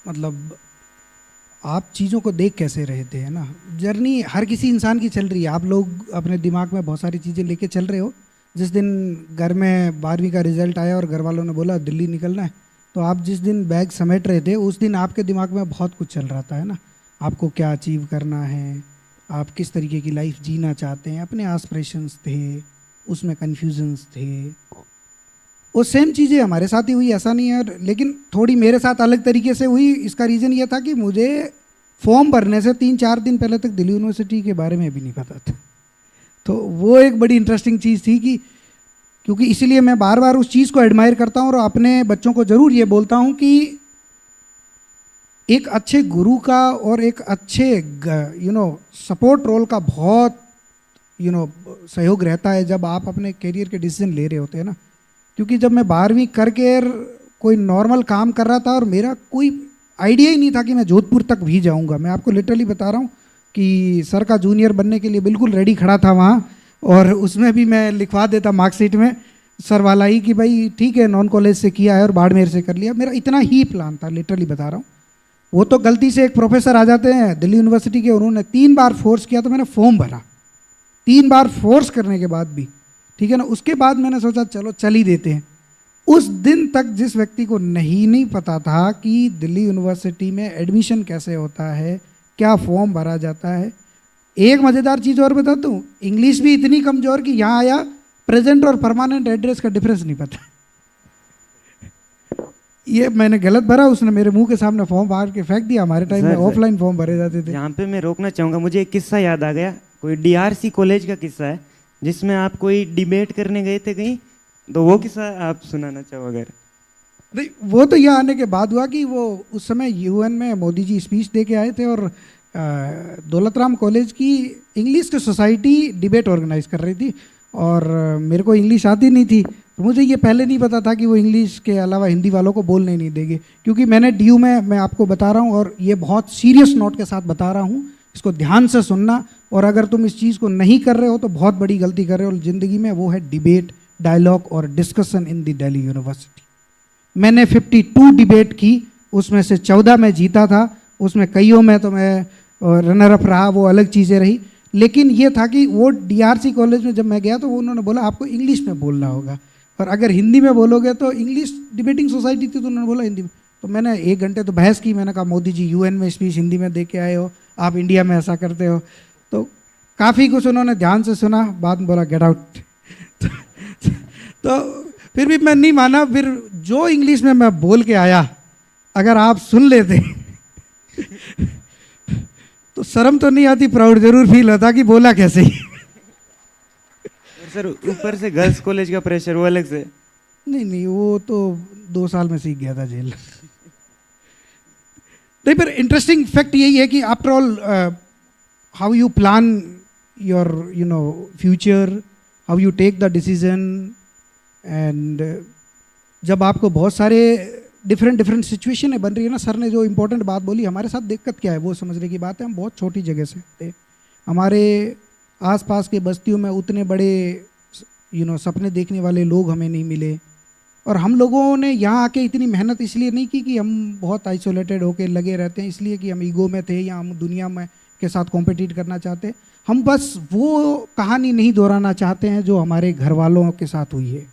मतलब आप चीज़ों को देख कैसे रहे थे, है ना। जर्नी हर किसी इंसान की चल रही है, आप लोग अपने दिमाग में बहुत सारी चीज़ें लेके चल रहे हो। जिस दिन घर में 12वीं का रिजल्ट आया और घर वालों ने बोला दिल्ली निकलना है, तो आप जिस दिन बैग समेट रहे थे उस दिन आपके दिमाग में बहुत कुछ चल रहा था, है ना। आपको क्या अचीव करना है, आप किस तरीके की लाइफ जीना चाहते हैं, अपने एस्पिरेशंस थे, उसमें कन्फ्यूजन्स थे। वो सेम चीज़ें हमारे साथ ही हुई, ऐसा नहीं है, लेकिन थोड़ी मेरे साथ अलग तरीके से हुई। इसका रीज़न ये था कि मुझे फॉर्म भरने से 3-4 दिन पहले तक दिल्ली यूनिवर्सिटी के बारे में भी नहीं पता था। तो वो एक बड़ी इंटरेस्टिंग चीज़ थी कि क्योंकि इसीलिए मैं बार बार उस चीज़ को एडमायर करता हूँ और अपने बच्चों को ज़रूर ये बोलता हूँ कि एक अच्छे गुरु का और एक अच्छे सपोर्ट रोल का बहुत सहयोग रहता है जब आप अपने करियर के डिसीजन ले रहे होते हैं ना। क्योंकि जब मैं 12वीं करके कोई नॉर्मल काम कर रहा था और मेरा कोई आइडिया ही नहीं था कि मैं जोधपुर तक भी जाऊंगा। मैं आपको लिटरली बता रहा हूँ कि सर का जूनियर बनने के लिए बिल्कुल रेडी खड़ा था वहाँ, और उसमें भी मैं लिखवा देता मार्कशीट में सर वाला ही कि भाई ठीक है नॉन कॉलेज से किया है और बाड़मेर से कर लिया। मेरा इतना ही प्लान था, लिटरली बता रहा हूँ। वो तो गलती से एक प्रोफेसर आ जाते हैं दिल्ली यूनिवर्सिटी के, उन्होंने 3 बार फोर्स किया तो मैंने फॉर्म भरा। 3 बार फोर्स करने के बाद भी, ठीक है ना, उसके बाद मैंने सोचा चलो चल ही देते हैं। उस दिन तक जिस व्यक्ति को नहीं पता था कि दिल्ली यूनिवर्सिटी में एडमिशन कैसे होता है, क्या फॉर्म भरा जाता है। एक मज़ेदार चीज़ और बता दूँ, इंग्लिश भी इतनी कमज़ोर कि यहाँ आया प्रेजेंट और परमानेंट एड्रेस का डिफरेंस नहीं पता। ये मैंने गलत भरा, उसने मेरे मुंह के सामने फॉर्म भर के फेंक दिया। हमारे टाइम में ऑफलाइन फॉर्म भरे जाते थे। यहाँ पे मैं रोकना चाहूँगा, मुझे एक किस्सा याद आ गया, कोई DRC कॉलेज का किस्सा है जिसमें आप कोई डिबेट करने गए थे कहीं, तो वो किस्सा आप सुनाना चाहो अगर। नहीं, वो तो यहाँ आने के बाद हुआ कि वो उस समय UN में मोदी जी स्पीच दे के आए थे और दौलत राम कॉलेज की इंग्लिश की सोसाइटी डिबेट ऑर्गेनाइज कर रही थी और मेरे को इंग्लिश आती नहीं थी। तो मुझे ये पहले नहीं पता था कि वो इंग्लिश के अलावा हिंदी वालों को बोलने नहीं देंगे, क्योंकि मैंने DU में, मैं आपको बता रहा हूँ और ये बहुत सीरियस नोट के साथ बता रहा हूँ, इसको ध्यान से सुनना, और अगर तुम इस चीज़ को नहीं कर रहे हो तो बहुत बड़ी गलती कर रहे हो ज़िंदगी में। वो है डिबेट, डायलॉग और discussion in the Delhi university. मैंने 52 डिबेट की, उसमें से 14 में जीता था, उसमें कईयों में तो मैं रनर अप रहा, वो अलग चीज़ें रही। लेकिन ये था कि वो DRC कॉलेज में जब मैं गया तो उन्होंने बोला आपको इंग्लिश में बोलना होगा, और अगर हिंदी में बोलोगे तो इंग्लिश डिबेटिंग सोसाइटी थी तो उन्होंने बोला हिंदी में। तो मैंने 1 घंटे तो बहस की। मैंने कहा मोदी जी UN में स्पीच हिंदी में दे के आए हो, आप इंडिया में ऐसा करते हो। तो काफ़ी कुछ उन्होंने ध्यान से सुना, बाद में बोला गेट आउट। तो फिर भी मैं नहीं माना। फिर जो इंग्लिश में मैं बोल के आया, अगर आप सुन लेते तो शर्म तो नहीं आती, प्राउड जरूर फील होता कि बोला कैसे ही। सर ऊपर से गर्ल्स कॉलेज का प्रेशर वो अलग से। नहीं, वो तो 2 साल में सीख गया था जेल। नहीं, पर इंटरेस्टिंग फैक्ट यही है कि after all how you plan your future, how you take the decision, and जब आपको बहुत सारे डिफरेंट सिचुएशन बन रही है ना। सर ने जो इम्पोर्टेंट बात बोली, हमारे साथ दिक्कत क्या है वो समझने की बात है। हम बहुत छोटी जगह से थे, हमारे आसपास के बस्तियों में उतने बड़े सपने देखने वाले लोग हमें नहीं मिले, और हम लोगों ने यहाँ आके इतनी मेहनत इसलिए नहीं की कि हम बहुत आइसोलेटेड होके लगे रहते हैं, इसलिए कि हम ईगो में थे या हम दुनिया में के साथ कॉम्पिटिट करना चाहते। हम बस वो कहानी नहीं दोहराना चाहते हैं जो हमारे घर वालों के साथ हुई है।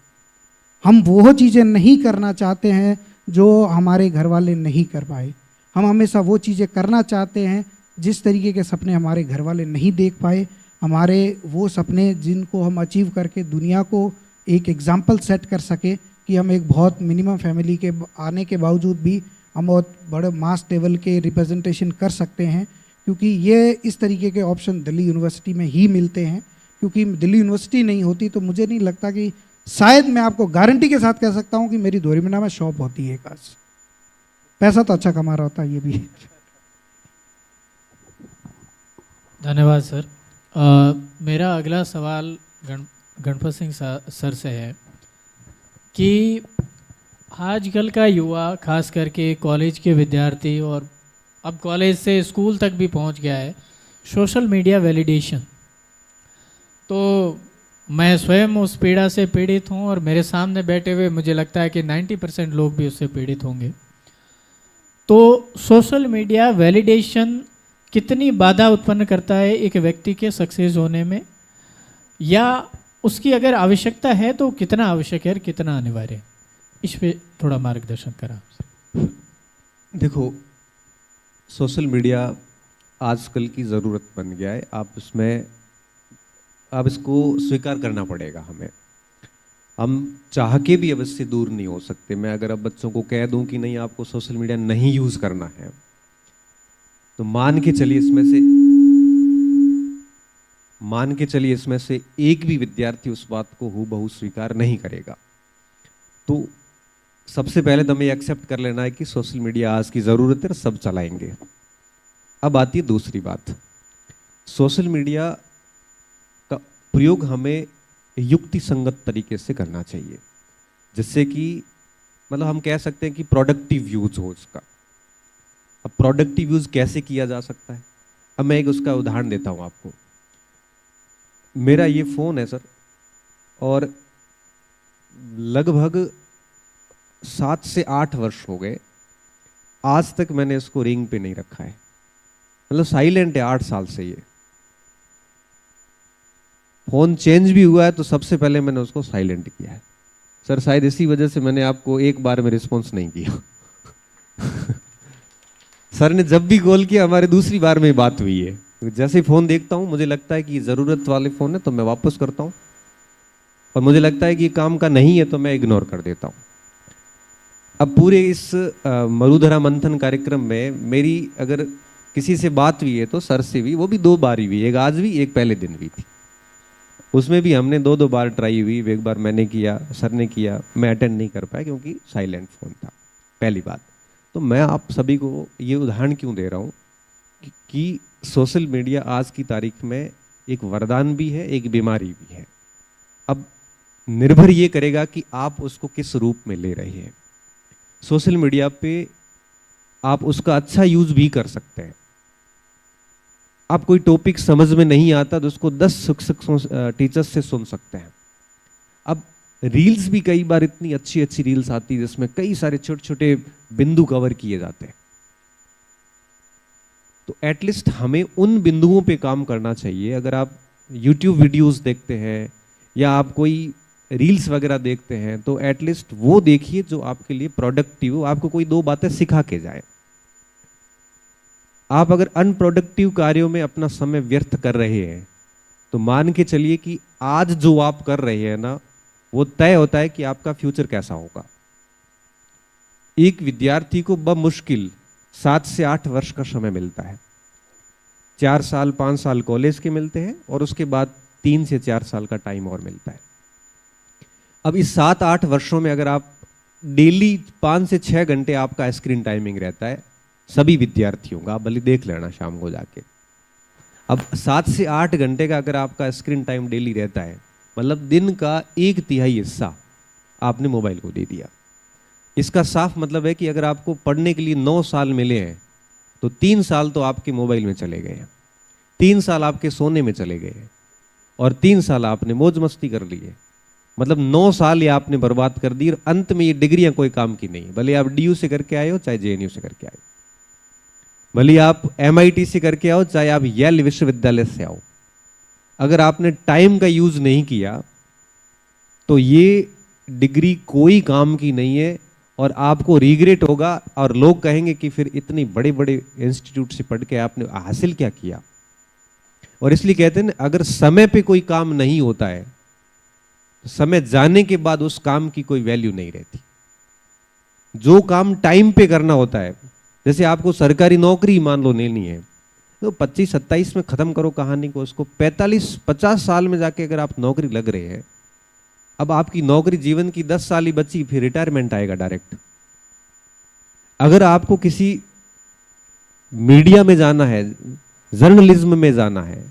हम वो चीज़ें नहीं करना चाहते हैं जो हमारे घर वाले नहीं कर पाए। हम हमेशा वो चीज़ें करना चाहते हैं जिस तरीके के सपने हमारे घर वाले नहीं देख पाए। हमारे वो सपने जिनको हम अचीव करके दुनिया को एक एग्जाम्पल सेट कर सके कि हम एक बहुत मिनिमम फैमिली के आने के बावजूद भी हम बहुत बड़े मास लेवल के रिप्रेजेंटेशन कर सकते हैं, क्योंकि ये इस तरीके के ऑप्शन दिल्ली यूनिवर्सिटी में ही मिलते हैं। क्योंकि दिल्ली यूनिवर्सिटी नहीं होती तो मुझे नहीं लगता कि, शायद मैं आपको गारंटी के साथ कह सकता हूँ कि मेरी दोरीमीना में शॉप होती है। आज पैसा तो अच्छा कमा रहा होता है ये भी। धन्यवाद सर। मेरा अगला सवाल गणपत सिंह सर से है कि आजकल का युवा, खास करके कॉलेज के विद्यार्थी और अब कॉलेज से स्कूल तक भी पहुंच गया है, सोशल मीडिया वैलिडेशन। तो मैं स्वयं उस पीड़ा से पीड़ित हूं और मेरे सामने बैठे हुए मुझे लगता है कि 90% लोग भी उससे पीड़ित होंगे। तो सोशल मीडिया वैलिडेशन कितनी बाधा उत्पन्न करता है एक व्यक्ति के सक्सेस होने में, या उसकी अगर आवश्यकता है तो कितना आवश्यक है और कितना अनिवार्य है? इस पे थोड़ा मार्गदर्शन करा। देखो, सोशल मीडिया आजकल की ज़रूरत बन गया है। आप इसको स्वीकार करना पड़ेगा हमें। हम चाह के भी अब इससे दूर नहीं हो सकते। मैं अगर अब बच्चों को कह दूं कि नहीं आपको सोशल मीडिया नहीं यूज़ करना है, तो मान के चलिए इसमें से एक भी विद्यार्थी उस बात को हूबहू स्वीकार नहीं करेगा। तो सबसे पहले तो हमें एक्सेप्ट कर लेना है कि सोशल मीडिया आज की ज़रूरत है और सब चलाएंगे। अब आती है दूसरी बात। सोशल मीडिया का प्रयोग हमें युक्ति संगत तरीके से करना चाहिए, जिससे कि मतलब हम कह सकते हैं कि प्रोडक्टिव यूज हो उसका। अब प्रोडक्टिव यूज कैसे किया जा सकता है, अब मैं एक उसका उदाहरण देता हूं आपको। मेरा ये फ़ोन है सर, और लगभग 7 से 8 वर्ष हो गए, आज तक मैंने इसको रिंग पे नहीं रखा है। मतलब साइलेंट है 8 साल से। ये फोन चेंज भी हुआ है तो सबसे पहले मैंने उसको साइलेंट किया है सर। शायद इसी वजह से मैंने आपको एक बार में रिस्पॉन्स नहीं किया। सर ने जब भी कॉल किया हमारे दूसरी बार में बात हुई है। जैसे ही फोन देखता हूं मुझे लगता है कि जरूरत वाले फोन है तो मैं वापस करता हूं, और मुझे लगता है कि काम का नहीं है तो मैं इग्नोर कर देता हूं। अब पूरे इस मरुधरा मंथन कार्यक्रम में मेरी अगर किसी से बात हुई है तो सर से भी, वो भी 2 बार ही हुई, एक आज भी एक पहले दिन भी थी। उसमें भी हमने 2 बार ट्राई हुई। एक बार मैंने किया, सर ने किया, मैं अटेंड नहीं कर पाया क्योंकि साइलेंट फोन था। पहली बात तो मैं आप सभी को ये उदाहरण क्यों दे रहा हूँ कि सोशल मीडिया आज की तारीख में एक वरदान भी है, एक बीमारी भी है। अब निर्भर ये करेगा कि आप उसको किस रूप में ले रहे हैं। सोशल मीडिया पे आप उसका अच्छा यूज भी कर सकते हैं। आप कोई टॉपिक समझ में नहीं आता तो उसको 10 शिक्षकों टीचर्स से सुन सकते हैं। अब रील्स भी कई बार इतनी अच्छी अच्छी रील्स आती है जिसमें कई सारे छोटे छोटे बिंदु कवर किए जाते हैं। तो एटलीस्ट हमें उन बिंदुओं पे काम करना चाहिए। अगर आप YouTube वीडियोस देखते हैं या आप कोई रील्स वगैरह देखते हैं तो एटलीस्ट वो देखिए जो आपके लिए प्रोडक्टिव, आपको कोई 2 बातें सिखा के जाए। आप अगर अनप्रोडक्टिव कार्यों में अपना समय व्यर्थ कर रहे हैं तो मान के चलिए कि आज जो आप कर रहे हैं ना, वो तय होता है कि आपका फ्यूचर कैसा होगा। एक विद्यार्थी को बमुश्किल 7 से 8 वर्ष का समय मिलता है। 4 साल 5 साल कॉलेज के मिलते हैं और उसके बाद 3 से 4 साल का टाइम और मिलता है। अब इस 7-8 वर्षों में अगर आप डेली 5 से 6 घंटे आपका स्क्रीन टाइमिंग रहता है सभी विद्यार्थियों का, आप भले देख लेना शाम को जाके। अब 7 से 8 घंटे का अगर आपका स्क्रीन टाइम डेली रहता है, मतलब दिन का 1/3 हिस्सा आपने मोबाइल को दे दिया। इसका साफ मतलब है कि अगर आपको पढ़ने के लिए 9 साल मिले हैं तो 3 साल तो आपके मोबाइल में चले गए हैं, 3 साल आपके सोने में चले गए हैं, और 3 साल आपने मौज मस्ती कर ली है। मतलब 9 साल ये आपने बर्बाद कर दी और अंत में ये डिग्रियां कोई काम की नहीं। भले आप DU से करके आए हो चाहे JNU से करके आए हो, भले आप MIT से करके आओ चाहे आप येल विश्वविद्यालय से आओ, अगर आपने टाइम का यूज नहीं किया तो ये डिग्री कोई काम की नहीं है और आपको रिग्रेट होगा और लोग कहेंगे कि फिर इतनी बड़े बड़े इंस्टीट्यूट से पढ़ के आपने हासिल क्या किया। और इसलिए कहते हैं ना, अगर समय पे कोई काम नहीं होता है तो समय जाने के बाद उस काम की कोई वैल्यू नहीं रहती। जो काम टाइम पे करना होता है, जैसे आपको सरकारी नौकरी मान लो लेनी है तो 25-27 में खत्म करो कहानी को, उसको 45-50 साल में जाके अगर आप नौकरी लग रहे हैं, अब आपकी नौकरी जीवन की 10 साल ही बची, फिर रिटायरमेंट आएगा डायरेक्ट। अगर आपको किसी मीडिया में जाना है, जर्नलिज्म में जाना है,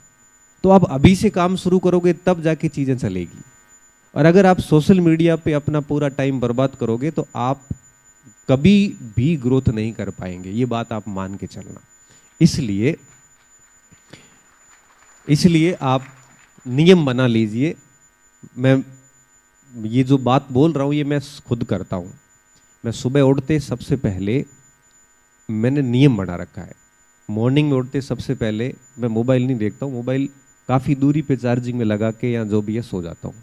तो आप अभी से काम शुरू करोगे तब जाके चीजें चलेगी। और अगर आप सोशल मीडिया पे अपना पूरा टाइम बर्बाद करोगे तो आप कभी भी ग्रोथ नहीं कर पाएंगे, ये बात आप मान के चलना। इसलिए आप नियम बना लीजिए। मैं ये जो बात बोल रहा हूं ये मैं खुद करता हूं। मैं सुबह उठते सबसे पहले मैंने नियम बना रखा है, मॉर्निंग में उठते सबसे पहले मैं मोबाइल नहीं देखता हूँ, मोबाइल काफ़ी दूरी पे चार्जिंग में लगा के या जो भी है सो जाता हूँ।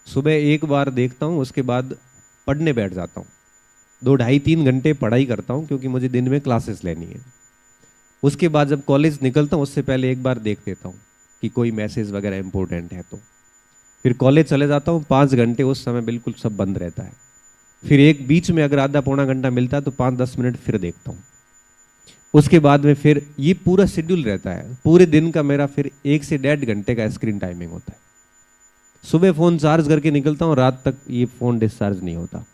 सुबह एक बार देखता हूँ, उसके बाद पढ़ने बैठ जाता हूँ, 2-2.5-3 घंटे पढ़ाई करता हूँ क्योंकि मुझे दिन में क्लासेस लेनी है। उसके बाद जब कॉलेज निकलता हूँ उससे पहले एक बार देख लेता हूँ कि कोई मैसेज वगैरह इंपॉर्टेंट है तो। फिर कॉलेज चले जाता हूँ 5 घंटे, उस समय बिल्कुल सब बंद रहता है। फिर एक बीच में अगर आधा पौना घंटा मिलता है तो 5-10 मिनट फिर देखता हूँ। उसके बाद में फिर ये पूरा शेड्यूल रहता है, पूरे दिन का मेरा फिर 1 से 1.5 घंटे का स्क्रीन टाइमिंग होता है। सुबह फ़ोन चार्ज करके निकलता हूँ, रात तक ये फ़ोन डिस्चार्ज नहीं होता।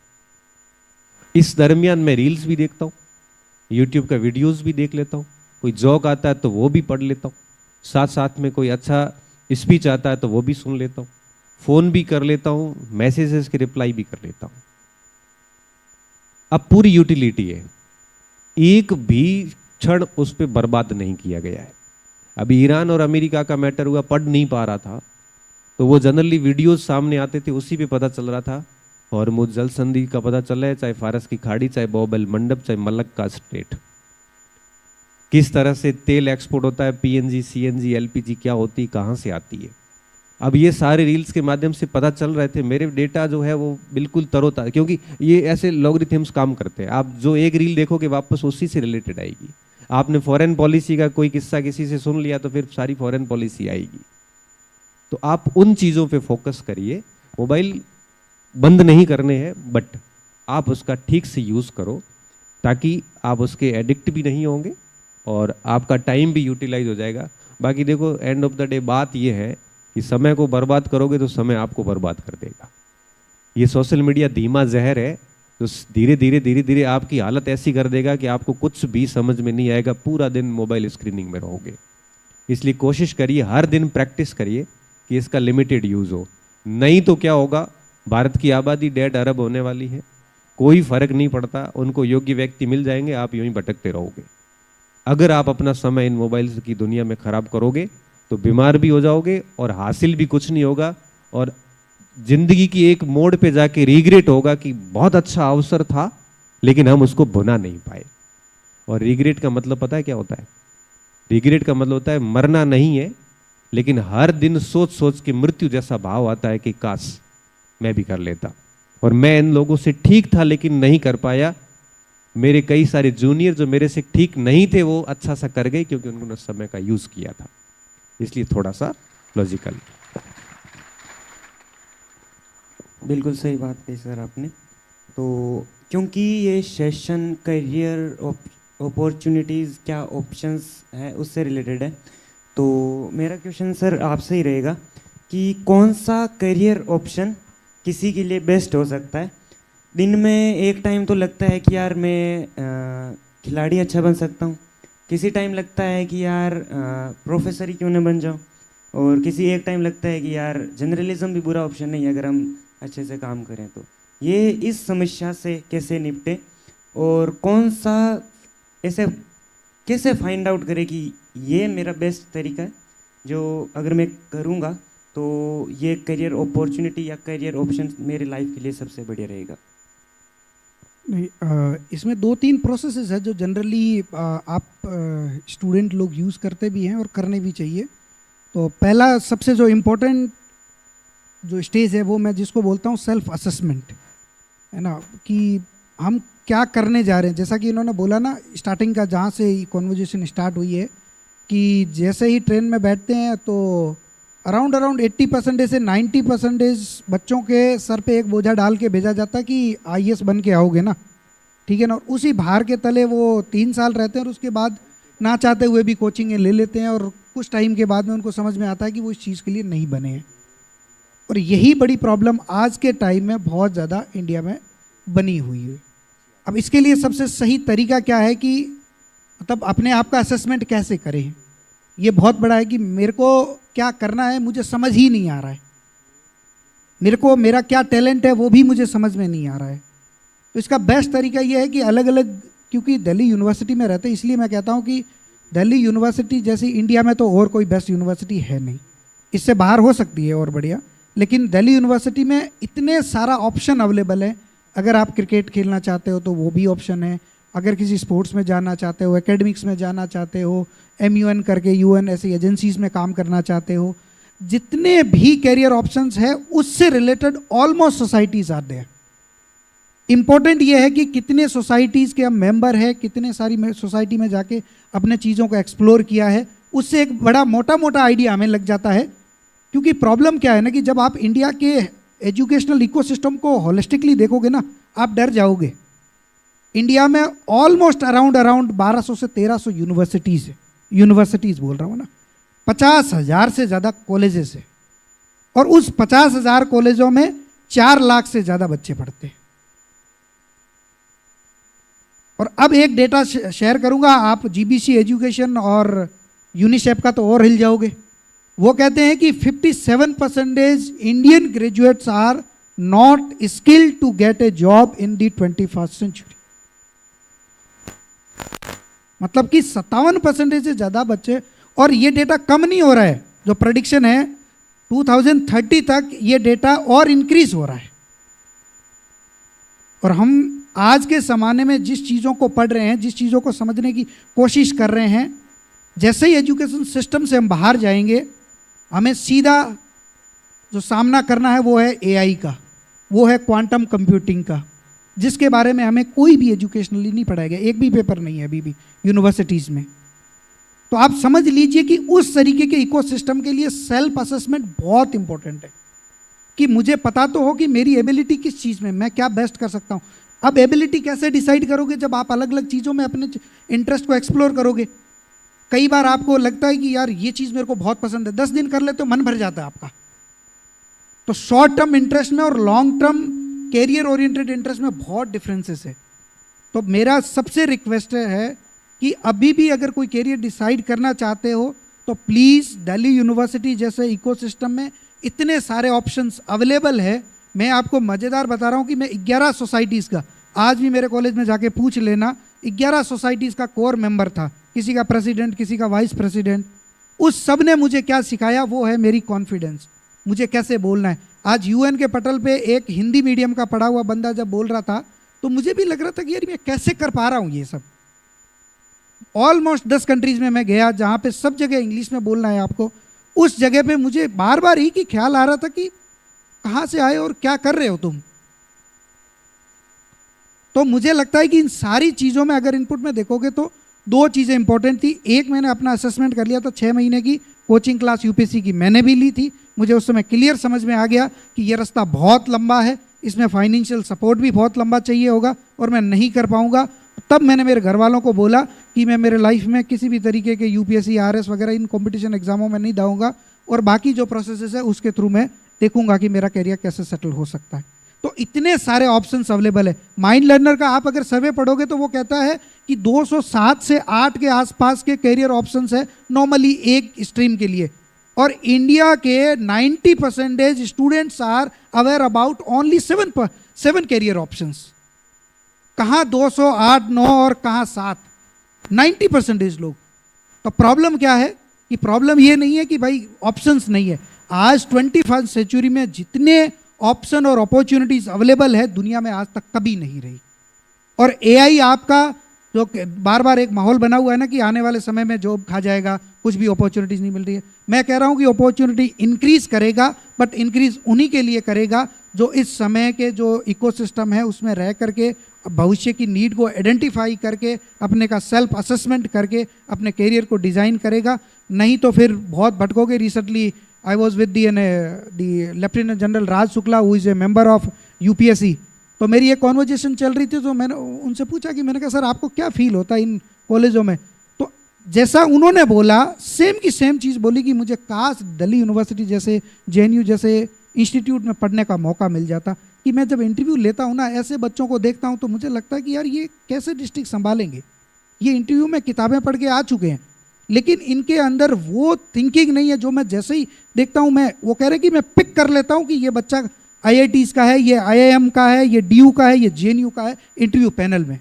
इस दरमियान मैं रील्स भी देखता हूँ, यूट्यूब का वीडियोस भी देख लेता हूँ, कोई जोक आता है तो वो भी पढ़ लेता हूँ, साथ साथ में कोई अच्छा स्पीच आता है तो वो भी सुन लेता हूँ, फ़ोन भी कर लेता हूँ, मैसेजेस के रिप्लाई भी कर लेता हूँ। अब पूरी यूटिलिटी है, एक भी क्षण उस पर बर्बाद नहीं किया गया है। अभी ईरान और अमेरिका का मैटर हुआ, पढ़ नहीं पा रहा था तो वो जनरली वीडियोस सामने आते थे, उसी पे पता चल रहा था। हॉर्मुज़ जल संधि का पता चल रहा है, चाहे फारस की खाड़ी, चाहे बॉबल मंडप, चाहे मलक्का स्ट्रेट, किस तरह से तेल एक्सपोर्ट होता है, पीएनजी, सीएनजी, एलपीजी क्या होती, कहाँ से आती है। अब ये सारे रील्स के माध्यम से पता चल रहे थे। मेरे डेटा जो है वो बिल्कुल तरोताज़ा, क्योंकि ये ऐसे लॉगरिथम्स काम करते हैं। आप जो एक रील देखोगे वापस उसी से रिलेटेड आएगी। आपने फॉरेन पॉलिसी का कोई किस्सा किसी से सुन लिया तो फिर सारी फॉरेन पॉलिसी आएगी। तो आप उन चीज़ों पे फोकस करिए। मोबाइल बंद नहीं करने हैं, बट आप उसका ठीक से यूज़ करो ताकि आप उसके एडिक्ट भी नहीं होंगे और आपका टाइम भी यूटिलाइज हो जाएगा। बाकी देखो, एंड ऑफ द डे बात ये है कि समय को बर्बाद करोगे तो समय आपको बर्बाद कर देगा। ये सोशल मीडिया धीमा जहर है तो धीरे धीरे आपकी हालत ऐसी कर देगा कि आपको कुछ भी समझ में नहीं आएगा, पूरा दिन मोबाइल स्क्रीनिंग में रहोगे। इसलिए कोशिश करिए, हर दिन प्रैक्टिस करिए कि इसका लिमिटेड यूज़ हो। नहीं तो क्या होगा, भारत की आबादी 1.5 अरब होने वाली है, कोई फर्क नहीं पड़ता, उनको योग्य व्यक्ति मिल जाएंगे, आप यूं ही भटकते रहोगे। अगर आप अपना समय इन मोबाइल्स की दुनिया में खराब करोगे तो बीमार भी हो जाओगे और हासिल भी कुछ नहीं होगा, और जिंदगी की एक मोड़ पे जाके रिग्रेट होगा कि बहुत अच्छा अवसर था लेकिन हम उसको भुना नहीं पाए। और रिग्रेट का मतलब पता है क्या होता है? रिग्रेट का मतलब होता है मरना नहीं है, लेकिन हर दिन सोच सोच के मृत्यु जैसा भाव आता है कि काश मैं भी कर लेता, और मैं इन लोगों से ठीक था लेकिन नहीं कर पाया। मेरे कई सारे जूनियर जो मेरे से ठीक नहीं थे वो अच्छा सा कर गए क्योंकि उन्होंने समय का यूज किया था। इसलिए थोड़ा सा लॉजिकल। बिल्कुल सही बात कही सर आपने। तो क्योंकि ये सेशन करियर अपॉर्चुनिटीज़ क्या ऑप्शंस है उससे रिलेटेड है, तो मेरा क्वेश्चन सर आपसे ही रहेगा कि कौन सा करियर ऑप्शन किसी के लिए बेस्ट हो सकता है। दिन में एक टाइम तो लगता है कि यार मैं खिलाड़ी अच्छा बन सकता हूँ, किसी टाइम लगता है कि यार प्रोफेसर ही क्यों न बन जाऊँ, और किसी एक टाइम लगता है कि यार जर्नलिज्म भी बुरा ऑप्शन नहीं है अगर हम अच्छे से काम करें। तो ये इस समस्या से कैसे निपटे और कौन सा ऐसे कैसे फाइंड आउट करें कि ये मेरा बेस्ट तरीका है जो अगर मैं करूँगा तो ये करियर अपॉर्चुनिटी या करियर ऑप्शन मेरे लाइफ के लिए सबसे बढ़िया रहेगा। इसमें 2-3 प्रोसेसेस है जो जनरली आप स्टूडेंट लोग यूज़ करते भी हैं और करने भी चाहिए। तो पहला सबसे जो इम्पोर्टेंट जो स्टेज है वो मैं जिसको बोलता हूँ सेल्फ असेसमेंट, है ना, कि हम क्या करने जा रहे हैं। जैसा कि इन्होंने बोला ना स्टार्टिंग का, जहाँ से कॉन्वर्जेशन स्टार्ट हुई है, कि जैसे ही ट्रेन में बैठते हैं तो अराउंड 80% से 90% बच्चों के सर पे एक बोझा डाल के भेजा जाता है कि IAS बन के आओगे ना, ठीक है ना। और उसी भार के तले वो 3 साल रहते हैं और उसके बाद ना चाहते हुए भी कोचिंग ले लेते हैं और कुछ टाइम के बाद में उनको समझ में आता है कि वो इस चीज़ के लिए नहीं बने हैं। और यही बड़ी प्रॉब्लम आज के टाइम में बहुत ज़्यादा इंडिया में बनी हुई है। अब इसके लिए सबसे सही तरीका क्या है कि मतलब अपने आप का असेसमेंट कैसे करें, ये बहुत बड़ा है कि मेरे को क्या करना है मुझे समझ ही नहीं आ रहा है, मेरे को मेरा क्या टैलेंट है वो भी मुझे समझ में नहीं आ रहा है। तो इसका बेस्ट तरीका ये है कि अलग अलग, क्योंकि दिल्ली यूनिवर्सिटी में रहते हैं इसलिए मैं कहता हूँ कि दिल्ली यूनिवर्सिटी जैसी इंडिया में तो और कोई बेस्ट यूनिवर्सिटी है नहीं, इससे बाहर हो सकती है और बढ़िया, लेकिन दिल्ली यूनिवर्सिटी में इतने सारा ऑप्शन अवेलेबल है। अगर आप क्रिकेट खेलना चाहते हो तो वो भी ऑप्शन है, अगर किसी स्पोर्ट्स में जाना चाहते हो, एकेडमिक्स में जाना चाहते हो, MUN करके UN ऐसी एजेंसीज में काम करना चाहते हो, जितने भी कैरियर ऑप्शंस है उससे related almost societies are there. Important ये है कि कितने सोसाइटीज़ के हम मेंबर हैं, कितने सारी सोसाइटी में जाके अपने चीज़ों को एक्सप्लोर किया है, उससे एक बड़ा मोटा मोटा आइडिया हमें लग जाता है। क्योंकि प्रॉब्लम क्या है ना कि जब आप इंडिया के एजुकेशनल इकोसिस्टम को होलिस्टिकली देखोगे ना, आप डर जाओगे। इंडिया में ऑलमोस्ट अराउंड 1200 से 1300 यूनिवर्सिटीज़ बोल रहा हूँ ना, 50,000 से ज़्यादा कॉलेजेस है, और उस 50,000 कॉलेजों में 4 लाख से ज़्यादा बच्चे पढ़ते हैं। और अब एक डेटा शेयर करूंगा, आप GBC एजुकेशन और यूनिसेफ का तो और हिल जाओगे। वो कहते हैं कि 57% Indian graduates are not skilled to get a job in the 21st century. मतलब कि 57% से ज़्यादा बच्चे, और ये डेटा कम नहीं हो रहा है, जो प्रेडिक्शन है 2030 तक ये डेटा और इंक्रीज हो रहा है। और हम आज के ज़माने में जिस चीज़ों को पढ़ रहे हैं, जिस चीज़ों को समझने की कोशिश कर रहे हैं, जैसे ही एजुकेशन सिस्टम से हम बाहर जाएंगे, हमें सीधा जो सामना करना है वो है AI का, वो है क्वांटम कंप्यूटिंग का, जिसके बारे में हमें कोई भी एजुकेशनली नहीं पढ़ाया गया, एक भी पेपर नहीं है अभी भी यूनिवर्सिटीज़ में। तो आप समझ लीजिए कि उस तरीके के इकोसिस्टम के लिए सेल्फ असेसमेंट बहुत इंपॉर्टेंट है, कि मुझे पता तो हो कि मेरी एबिलिटी किस चीज़ में, मैं क्या बेस्ट कर सकता हूँ। अब एबिलिटी कैसे डिसाइड करोगे, जब आप अलग अलग चीज़ों में अपने इंटरेस्ट को एक्सप्लोर करोगे। कई बार आपको लगता है कि यार ये चीज़ मेरे को बहुत पसंद है, 10 दिन कर ले तो मन भर जाता है आपका। तो शॉर्ट टर्म इंटरेस्ट में और long term career oriented interest में बहुत डिफरेंसेस है। तो मेरा सबसे रिक्वेस्ट है कि अभी भी अगर कोई कैरियर डिसाइड करना चाहते हो तो प्लीज़ दिल्ली यूनिवर्सिटी जैसे इकोसिस्टम में इतने सारे ऑप्शंस अवेलेबल है। मैं आपको मज़ेदार बता रहा हूँ कि मैं 11 सोसाइटीज़ का, आज भी मेरे कॉलेज में जाके पूछ लेना, 11 सोसाइटीज़ का कोर मेंबर था, किसी का प्रेसिडेंट, किसी का वाइस प्रेसिडेंट। उस सब ने मुझे क्या सिखाया, वो है मेरी कॉन्फिडेंस, मुझे कैसे बोलना है। आज UN के पटल पे एक हिंदी मीडियम का पढ़ा हुआ बंदा जब बोल रहा था तो मुझे भी लग रहा था कि यार मैं कैसे कर पा रहा हूँ ये सब। ऑलमोस्ट 10 कंट्रीज़ में मैं गया जहाँ पे सब जगह इंग्लिश में बोलना है आपको। उस जगह पे मुझे बार बार ही कि ख्याल आ रहा था कि कहाँ से आए और क्या कर रहे हो तुम। तो मुझे लगता है कि इन सारी चीज़ों में अगर इनपुट में देखोगे तो 2 चीज़ें इंपॉर्टेंट थी। एक, मैंने अपना असेसमेंट कर लिया था, 6 महीने की कोचिंग क्लास UPSC की मैंने भी ली थी। मुझे उस समय क्लियर समझ में आ गया कि ये रास्ता बहुत लंबा है, इसमें फाइनेंशियल सपोर्ट भी बहुत लंबा चाहिए होगा और मैं नहीं कर पाऊंगा। तब मैंने मेरे घर वालों को बोला कि मैं मेरे लाइफ में किसी भी तरीके के UPSC RS वगैरह इन कॉम्पिटिशन एग्जामों में नहीं दाऊंगा, और बाकी जो प्रोसेसेस है उसके थ्रू मैं देखूंगा कि मेरा कैरियर कैसे सेटल हो सकता है। तो इतने सारे ऑप्शंस अवेलेबल है। माइंड लर्नर का आप अगर सर्वे पढ़ोगे तो वो कहता है कि 207 से 8 के आसपास के कैरियर ऑप्शंस है नॉर्मली एक स्ट्रीम के लिए, और इंडिया के 90% students are aware about only 7 career options. कहाँ 208, 9 और कहाँ 7, 90% लोग। तो प्रॉब्लम क्या है कि प्रॉब्लम ये नहीं है कि भाई ऑप्शंस नहीं है। आज 21st सेंचुरी में जितने ऑप्शन और अपॉर्चुनिटीज अवेलेबल है दुनिया में आज तक कभी नहीं रही। और AI आपका जो बार बार एक माहौल बना हुआ है ना कि आने वाले समय में जॉब खा जाएगा, कुछ भी अपॉर्चुनिटीज़ नहीं मिल रही है। मैं कह रहा हूँ कि अपॉर्चुनिटी इंक्रीज करेगा, बट इंक्रीज उन्हीं के लिए करेगा जो इस समय के जो इकोसिस्टम है उसमें रह करके भविष्य की नीड को आइडेंटिफाई करके अपने का सेल्फ असेसमेंट करके अपने करियर को डिज़ाइन करेगा। नहीं तो फिर बहुत भटकोगे। Recently I was with the lieutenant general Raj Shukla who is a member of UPSC. तो मेरी एक कॉन्वर्जेशन चल रही थी, तो मैंने उनसे पूछा कि मैंने कहा सर आपको क्या फील होता है इन कॉलेजों में? तो जैसा उन्होंने बोला सेम की सेम चीज़ बोली कि मुझे काश दिल्ली यूनिवर्सिटी जैसे, जेएनयू जैसे इंस्टीट्यूट में पढ़ने का मौका मिल जाता। कि मैं जब इंटरव्यू लेता हूँ ना, ऐसे बच्चों को देखता हूँ तो मुझे लगता है कि यार ये कैसे डिस्ट्रिक्ट संभालेंगे। ये इंटरव्यू में किताबें पढ़ के आ चुके हैं, लेकिन इनके अंदर वो थिंकिंग नहीं है जो मैं जैसे ही देखता हूँ, मैं वो कह रहे कि मैं पिक कर लेता हूँ कि ये बच्चा IITs का है, ये IIM का है, ये DU का है, ये JNU का है। इंटरव्यू पैनल में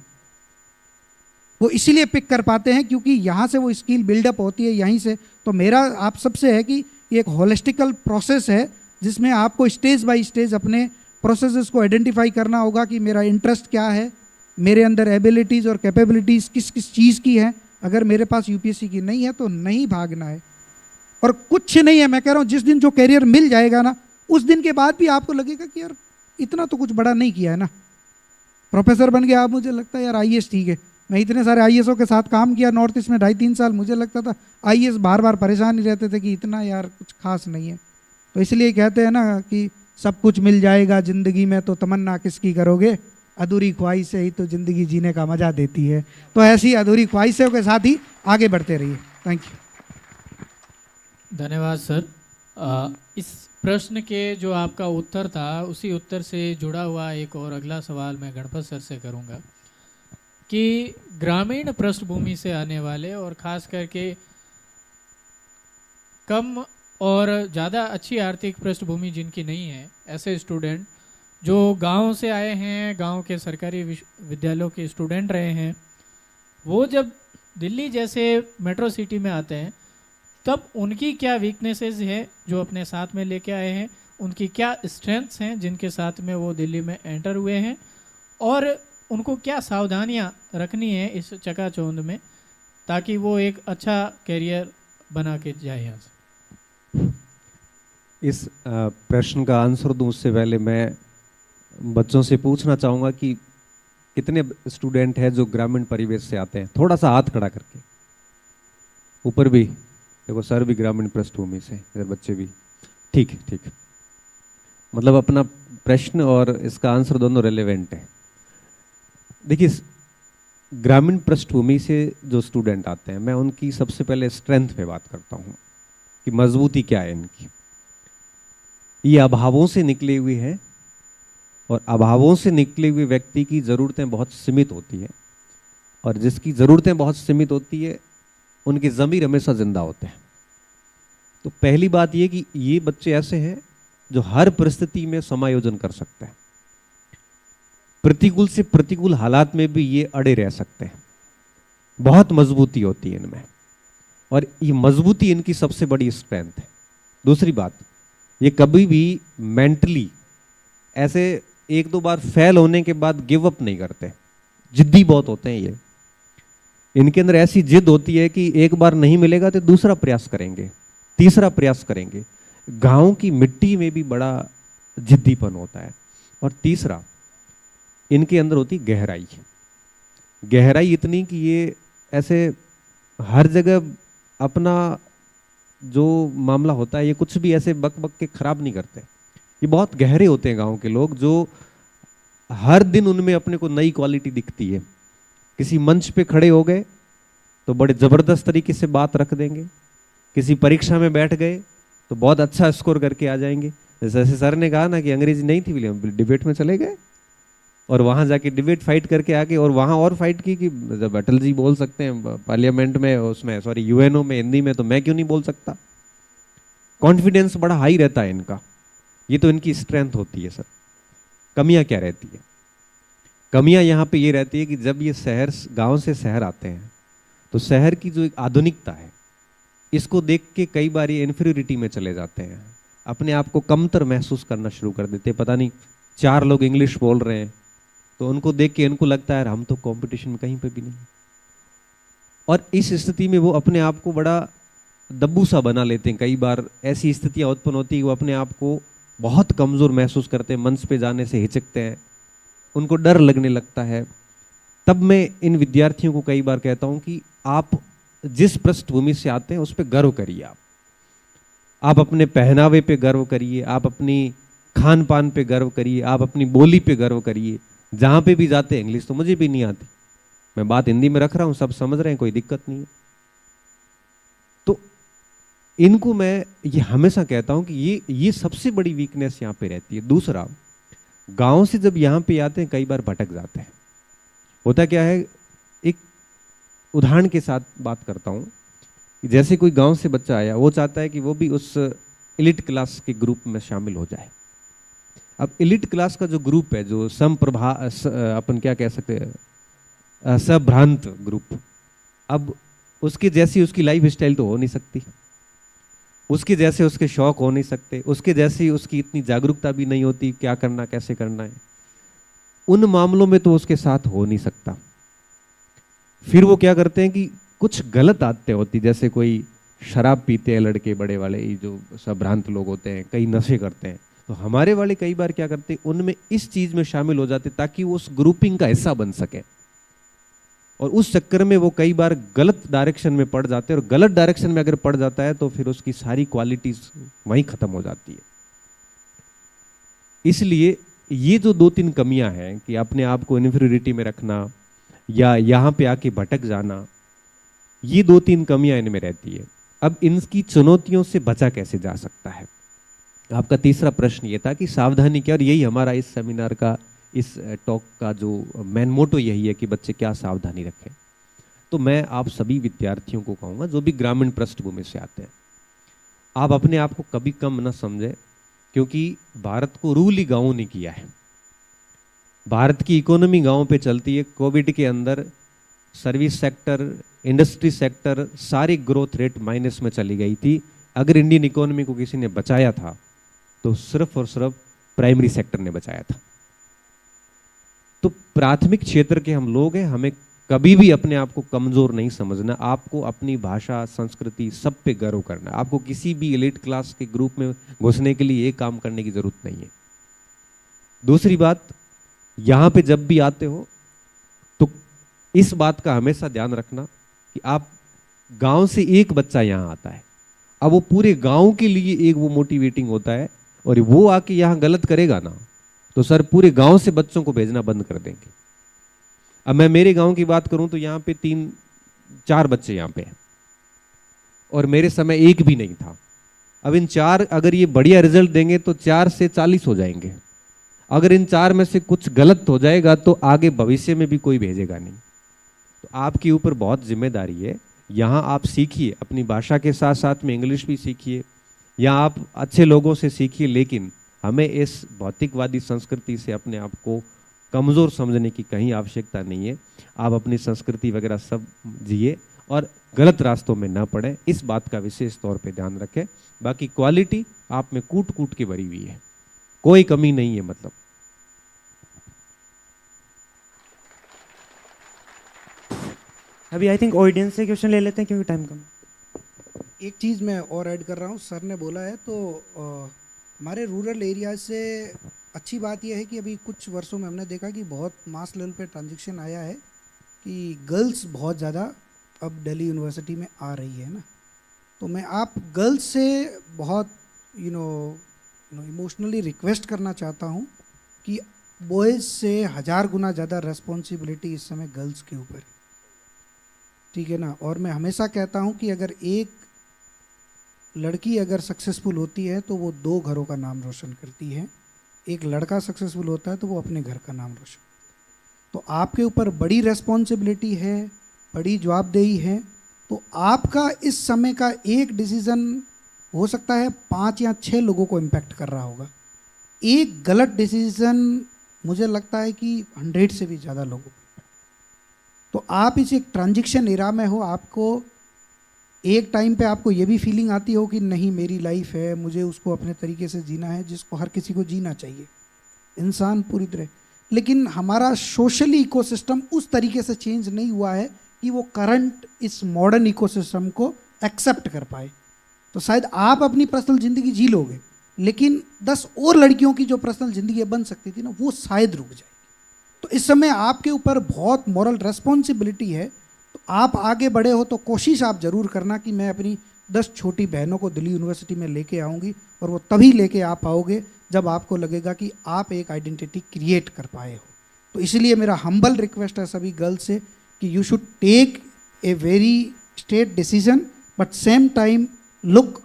वो इसीलिए पिक कर पाते हैं क्योंकि यहाँ से वो स्किल बिल्डअप होती है यहीं से। तो मेरा आप सबसे है कि ये एक होलिस्टिकल प्रोसेस है जिसमें आपको स्टेज बाय स्टेज अपने प्रोसेसेस को आइडेंटिफाई करना होगा कि मेरा इंटरेस्ट क्या है, मेरे अंदर एबिलिटीज़ और कैपेबिलिटीज़ किस किस चीज़ की है। अगर मेरे पास यूपीएससी की नहीं है तो नहीं भागना है। और कुछ नहीं है, मैं कह रहा हूँ जिस दिन जो करियर मिल जाएगा ना, उस दिन के बाद भी आपको लगेगा कि यार इतना तो कुछ बड़ा नहीं किया है ना। प्रोफेसर बन गया, आप मुझे लगता है यार IAS ठीक है। मैं इतने सारे IASओं के साथ काम किया नॉर्थ ईस्ट में 2.5-3 साल, मुझे लगता था IAS बार बार परेशान ही रहते थे कि इतना यार कुछ खास नहीं है। तो इसलिए कहते हैं ना कि सब कुछ मिल जाएगा ज़िंदगी में तो तमन्ना किसकी करोगे, अधूरी ख्वाहिशें ही तो ज़िंदगी जीने का मज़ा देती है। तो ऐसी अधूरी ख्वाहिशों के साथ ही आगे बढ़ते रहिए। Thank you. धन्यवाद सर। इस प्रश्न के जो आपका उत्तर था उसी उत्तर से जुड़ा हुआ एक और अगला सवाल मैं गणपत सर से करूंगा कि ग्रामीण पृष्ठभूमि से आने वाले और ख़ास करके कम और ज़्यादा अच्छी आर्थिक पृष्ठभूमि जिनकी नहीं है, ऐसे स्टूडेंट जो गांव से आए हैं, गांव के सरकारी विद्यालयों के स्टूडेंट रहे हैं, वो जब दिल्ली जैसे मेट्रो सिटी में आते हैं तब उनकी क्या वीकनेसेस है जो अपने साथ में लेके आए हैं, उनकी क्या स्ट्रेंथ्स हैं जिनके साथ में वो दिल्ली में एंटर हुए हैं, और उनको क्या सावधानियां रखनी है इस चकाचौंध में ताकि वो एक अच्छा करियर बना के जाए यहाँ से। इस प्रश्न का आंसर दूं उससे पहले मैं बच्चों से पूछना चाहूँगा कि कितने स्टूडेंट हैं जो ग्रामीण परिवेश से आते हैं? थोड़ा सा हाथ खड़ा करके, ऊपर भी देखो, सर भी ग्रामीण पृष्ठभूमि से, इधर बच्चे भी। ठीक है, ठीक है। मतलब अपना प्रश्न और इसका आंसर दोनों रेलेवेंट है। देखिए, ग्रामीण पृष्ठभूमि से जो स्टूडेंट आते हैं, मैं उनकी सबसे पहले स्ट्रेंथ पे बात करता हूँ कि मजबूती क्या है इनकी। ये अभावों से निकले हुए हैं और अभावों से निकले हुए व्यक्ति की ज़रूरतें बहुत सीमित होती हैं, और जिसकी ज़रूरतें बहुत सीमित होती है उनके ज़मीर हमेशा जिंदा होते हैं। तो पहली बात ये कि ये बच्चे ऐसे हैं जो हर परिस्थिति में समायोजन कर सकते हैं, प्रतिकूल से प्रतिकूल हालात में भी ये अड़े रह सकते हैं। बहुत मजबूती होती है इनमें, और ये मजबूती इनकी सबसे बड़ी स्ट्रेंथ है। दूसरी बात, ये कभी भी मेंटली ऐसे 1-2 बार फेल होने के बाद गिव अप नहीं करते, जिद्दी बहुत होते हैं ये। इनके अंदर ऐसी जिद होती है कि एक बार नहीं मिलेगा तो दूसरा प्रयास करेंगे, तीसरा प्रयास करेंगे। गांव की मिट्टी में भी बड़ा जिद्दीपन होता है। और तीसरा, इनके अंदर होती गहराई। गहराई इतनी कि ये ऐसे हर जगह अपना जो मामला होता है, ये कुछ भी ऐसे बक बक के खराब नहीं करते। ये बहुत गहरे होते हैं गांव के लोग, जो हर दिन उनमें अपने को नई क्वालिटी दिखती है। किसी मंच पे खड़े हो गए तो बड़े जबरदस्त तरीके से बात रख देंगे, किसी परीक्षा में बैठ गए तो बहुत अच्छा स्कोर करके आ जाएंगे। जैसे सर ने कहा ना कि अंग्रेजी नहीं थी, विलियम डिबेट में चले गए और वहां जाके डिबेट फाइट करके आके, और वहां और फाइट की कि जब अटल जी बोल सकते हैं पार्लियामेंट में, उसमें सॉरी यूएनओ में हिंदी में, तो मैं क्यों नहीं बोल सकता। कॉन्फिडेंस बड़ा हाई रहता है इनका। ये तो इनकी स्ट्रेंथ होती है। सर, कमियां क्या रहती है? कमियां यहाँ पे ये रहती है कि जब ये शहर, गांव से शहर आते हैं तो शहर की जो एक आधुनिकता है, इसको देख के कई बार ये इन्फीरियरिटी में चले जाते हैं, अपने आप को कमतर महसूस करना शुरू कर देते हैं। पता नहीं 4 लोग इंग्लिश बोल रहे हैं तो उनको देख के इनको लगता है हम तो कंपटीशन में कहीं पे भी नहीं। और इस स्थिति में वो अपने आप को बड़ा दब्बू सा बना लेते हैं। कई बार ऐसी स्थितियां उत्पन्न होती है, वो अपने आप को बहुत कमज़ोर महसूस करते हैं, मंच पे जाने से हिचकते हैं, उनको डर लगने लगता है। तब मैं इन विद्यार्थियों को कई बार कहता हूं कि आप जिस पृष्ठभूमि से आते हैं उस पर गर्व करिए। आप अपने पहनावे पे गर्व करिए, आप अपनी खान पान पे गर्व करिए, आप अपनी बोली पे गर्व करिए। जहां पे भी जाते हैं, इंग्लिश तो मुझे भी नहीं आती, मैं बात हिंदी में रख रहा हूं, सब समझ रहे हैं, कोई दिक्कत नहीं है। तो इनको मैं ये हमेशा कहता हूं कि ये सबसे बड़ी वीकनेस यहाँ पे रहती है। दूसरा, गांव से जब यहाँ पे आते हैं कई बार भटक जाते हैं। होता क्या है, एक उदाहरण के साथ बात करता हूँ। जैसे कोई गांव से बच्चा आया, वो चाहता है कि वो भी उस एलिट क्लास के ग्रुप में शामिल हो जाए। अब एलिट क्लास का जो ग्रुप है, जो अपन क्या कह सकते हैं, संभ्रांत ग्रुप, अब उसके जैसी उसकी लाइफ स्टाइल तो हो नहीं सकती, उसके जैसे उसके शौक हो नहीं सकते, उसके जैसी उसकी इतनी जागरूकता भी नहीं होती क्या करना कैसे करना है। उन मामलों में तो उसके साथ हो नहीं सकता। फिर वो क्या करते हैं कि कुछ गलत आदतें होती, जैसे कोई शराब पीते हैं लड़के बड़े वाले, जो संभ्रांत लोग होते हैं, कई नशे करते हैं। तो हमारे वाले कई बार क्या करते हैं, उनमें इस चीज में शामिल हो जाते ताकि वो उस ग्रुपिंग का हिस्सा बन सके, और उस चक्कर में वो कई बार गलत डायरेक्शन में पड़ जाते हैं। और गलत डायरेक्शन में अगर पड़ जाता है तो फिर उसकी सारी क्वालिटीज वहीं खत्म हो जाती है। इसलिए ये जो 2-3 कमियां हैं कि अपने आप को इन्फीरियरिटी में रखना या यहाँ पे आके भटक जाना, ये 2-3 कमियां इनमें रहती है। अब इनकी चुनौतियों से बचा कैसे जा सकता है? आपका तीसरा प्रश्न ये था कि सावधानी क्या, और यही हमारा इस सेमिनार का, इस टॉक का जो मेन मोटो यही है कि बच्चे क्या सावधानी रखें। तो मैं आप सभी विद्यार्थियों को कहूँगा जो भी ग्रामीण पृष्ठभूमि से आते हैं, आप अपने आप को कभी कम न समझें, क्योंकि भारत को रूल ही गाँव ने किया है। भारत की इकोनॉमी गाँव पे चलती है। कोविड के अंदर सर्विस सेक्टर, इंडस्ट्री सेक्टर, सारी ग्रोथ रेट माइनस में चली गई थी। अगर इंडियन इकोनॉमी को किसी ने बचाया था तो सिर्फ और सिर्फ प्राइमरी सेक्टर ने बचाया था। तो प्राथमिक क्षेत्र के हम लोग हैं, हमें कभी भी अपने आप को कमजोर नहीं समझना। आपको अपनी भाषा, संस्कृति, सब पे गर्व करना। आपको किसी भी एलिट क्लास के ग्रुप में घुसने के लिए ये काम करने की जरूरत नहीं है। दूसरी बात, यहां पे जब भी आते हो तो इस बात का हमेशा ध्यान रखना कि आप गांव से एक बच्चा यहां आता है, अब वो पूरे गांव के लिए एक वो मोटिवेटिंग होता है, और वो आके यहां गलत करेगा ना तो सर पूरे गांव से बच्चों को भेजना बंद कर देंगे। अब मैं मेरे गांव की बात करूं तो यहाँ पे 3-4 बच्चे यहाँ पे हैं, और मेरे समय एक भी नहीं था। अब इन 4 अगर ये बढ़िया रिजल्ट देंगे तो 4 से 40 हो जाएंगे। अगर इन 4 में से कुछ गलत हो जाएगा तो आगे भविष्य में भी कोई भेजेगा नहीं। तो आपके ऊपर बहुत जिम्मेदारी है। यहाँ आप सीखिए, अपनी भाषा के साथ साथ में इंग्लिश भी सीखिए, या आप अच्छे लोगों से सीखिए, लेकिन हमें इस भौतिकवादी संस्कृति से अपने आप को कमज़ोर समझने की कहीं आवश्यकता नहीं है। आप अपनी संस्कृति वगैरह सब जिए और गलत रास्तों में ना पड़े, इस बात का विशेष तौर पे ध्यान रखें। बाकी क्वालिटी आप में कूट कूट के भरी हुई है, कोई कमी नहीं है। मतलब अभी आई थिंक ऑडियंस से क्वेश्चन ले लेते हैं क्योंकि टाइम कम। एक चीज़ मैं और ऐड कर रहा हूँ, सर ने बोला है तो हमारे रूरल एरिया से अच्छी बात यह है कि अभी कुछ वर्षों में हमने देखा कि बहुत मास लेवल पे ट्रांजिशन आया है कि गर्ल्स बहुत ज़्यादा अब दिल्ली यूनिवर्सिटी में आ रही है ना। तो मैं आप गर्ल्स से बहुत इमोशनली रिक्वेस्ट करना चाहता हूँ कि बॉयज़ से 1000 गुना ज़्यादा रेस्पॉन्सिबिलिटी इस समय गर्ल्स के ऊपर है, ठीक है ना। और मैं हमेशा कहता हूँ कि अगर एक लड़की अगर सक्सेसफुल होती है तो वो 2 घरों का नाम रोशन करती है, एक लड़का सक्सेसफुल होता है तो वो अपने घर का नाम रोशन। तो आपके ऊपर बड़ी रेस्पॉन्सिबिलिटी है, बड़ी जवाबदेही है। तो आपका इस समय का एक डिसीज़न हो सकता है 5 या 6 लोगों को इम्पैक्ट कर रहा होगा। एक गलत डिसीज़न मुझे लगता है कि 100 से भी ज़्यादा लोगों को। तो आप इस एक ट्रांजिशन एरा में हो, आपको एक टाइम पे आपको ये भी फीलिंग आती हो कि नहीं मेरी लाइफ है, मुझे उसको अपने तरीके से जीना है, जिसको हर किसी को जीना चाहिए, इंसान पूरी तरह। लेकिन हमारा सोशली इकोसिस्टम उस तरीके से चेंज नहीं हुआ है कि वो करंट इस मॉडर्न इकोसिस्टम को एक्सेप्ट कर पाए। तो शायद आप अपनी पर्सनल ज़िंदगी जी लोगे, लेकिन 10 और लड़कियों की जो पर्सनल ज़िंदगी बन सकती थी ना, वो शायद रुक जाएगी। तो इस समय आपके ऊपर बहुत मॉरल रेस्पॉन्सिबिलिटी है। तो आप आगे बढ़े हो तो कोशिश आप ज़रूर करना कि मैं अपनी 10 छोटी बहनों को दिल्ली यूनिवर्सिटी में लेके आऊँगी, और वो तभी लेके आ पाओगे जब आपको लगेगा कि आप एक आइडेंटिटी क्रिएट कर पाए हो। तो इसलिए मेरा हम्बल रिक्वेस्ट है सभी गर्ल्स से कि you should take a very straight decision, but same time look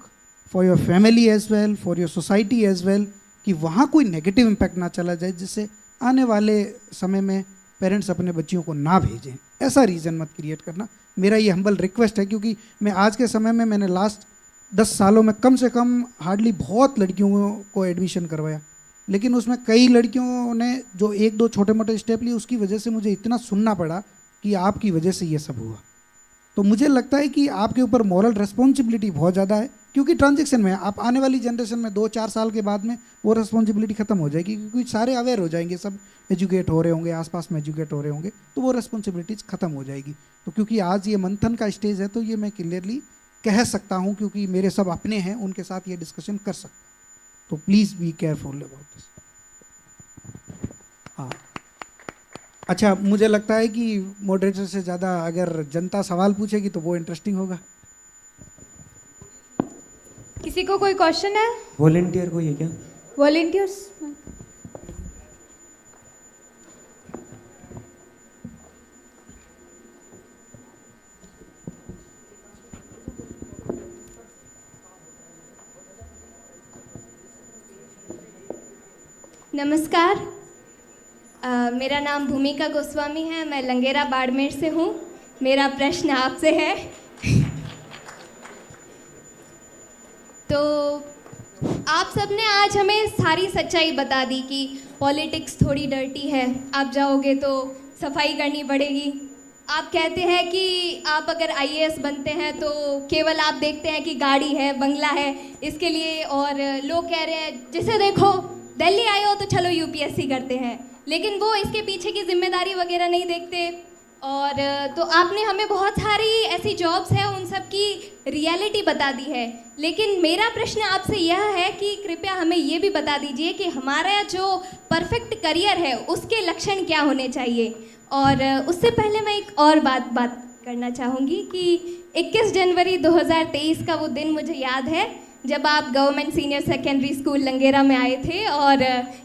for your family as well, for your society as well, कि वहाँ कोई नेगेटिव इम्पैक्ट ना चला जाए जिससे आने वाले समय में पेरेंट्स अपने बच्चियों को ना भेजें। ऐसा रीज़न मत क्रिएट करना, मेरा ये हम्बल रिक्वेस्ट है। क्योंकि मैं आज के समय में, मैंने लास्ट 10 सालों में कम से कम हार्डली बहुत लड़कियों को एडमिशन करवाया, लेकिन उसमें कई लड़कियों ने जो 1-2 छोटे मोटे स्टेप लिए, उसकी वजह से मुझे इतना सुनना पड़ा कि आपकी वजह से ये सब हुआ। तो मुझे लगता है कि आपके ऊपर मॉरल रिस्पॉन्सिबिलिटी बहुत ज़्यादा है, क्योंकि ट्रांजेक्शन में आप आने वाली जनरेशन में 2-4 साल के बाद में वो रिस्पॉन्सिबिलिटी खत्म हो जाएगी, क्योंकि सारे अवेयर हो जाएंगे, सब एजुकेट हो रहे होंगे, आसपास में एजुकेट हो रहे होंगे, तो वो रिस्पॉन्सिबिलिटीज खत्म हो जाएगी। तो क्योंकि आज ये मंथन का स्टेज है, तो ये मैं क्लियरली कह सकता हूँ, क्योंकि मेरे सब अपने हैं, उनके साथ ये डिस्कशन कर सकता हूँ। तो please be careful about this. हाँ, अच्छा, मुझे लगता है कि मॉडरेटर से ज़्यादा अगर जनता सवाल पूछेगी तो वो इंटरेस्टिंग होगा। किसी को कोई क्वेश्चन है? वॉलेंटियर कोई है क्या? वॉलेंटियर्स? नमस्कार, मेरा नाम भूमिका गोस्वामी है, मैं लंगेरा बाड़मेर से हूँ। मेरा प्रश्न आपसे है तो आप सबने आज हमें सारी सच्चाई बता दी कि पॉलिटिक्स थोड़ी डर्टी है, आप जाओगे तो सफाई करनी पड़ेगी। आप कहते हैं कि आप अगर आईएएस बनते हैं तो केवल आप देखते हैं कि गाड़ी है, बंगला है, इसके लिए, और लोग कह रहे हैं जिसे देखो दिल्ली आए हो तो चलो यूपीएससी करते हैं, लेकिन वो इसके पीछे की जिम्मेदारी वगैरह नहीं देखते। और तो आपने हमें बहुत सारी ऐसी जॉब्स हैं, उन सब की रियलिटी बता दी है, लेकिन मेरा प्रश्न आपसे यह है कि कृपया हमें ये भी बता दीजिए कि हमारा जो परफेक्ट करियर है उसके लक्षण क्या होने चाहिए। और उससे पहले मैं एक और बात करना चाहूँगी कि 21 जनवरी 2023 का वो दिन मुझे याद है जब आप government senior secondary school Langera में आए थे, और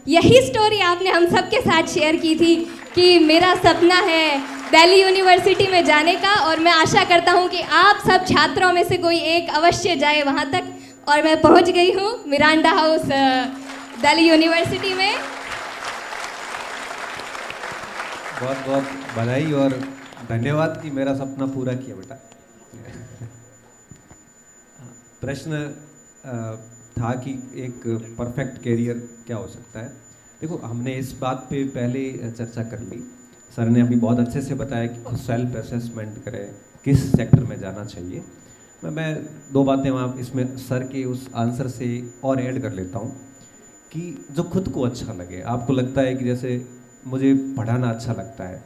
यही स्टोरी आपने हम सब के साथ शेयर की थी कि मेरा सपना है दिल्ली यूनिवर्सिटी में जाने का, और मैं आशा करता हूँ कि आप सब छात्रों में से कोई एक अवश्य जाए वहाँ तक। और मैं पहुँच गई हूँ मिरांडा हाउस दिल्ली यूनिवर्सिटी में। बहुत बहुत बधाई और धन्यवाद कि मेरा सपना पूरा किया बेटा। प्रश्न था कि एक परफेक्ट कैरियर क्या हो सकता है। देखो, हमने इस बात पे पहले चर्चा कर ली, सर ने अभी बहुत अच्छे से बताया कि खुद सेल्फ असेसमेंट करें, किस सेक्टर में जाना चाहिए। मैं 2 बातें वहाँ इसमें सर के उस आंसर से और ऐड कर लेता हूँ कि जो खुद को अच्छा लगे। आपको लगता है कि जैसे मुझे पढ़ाना अच्छा लगता है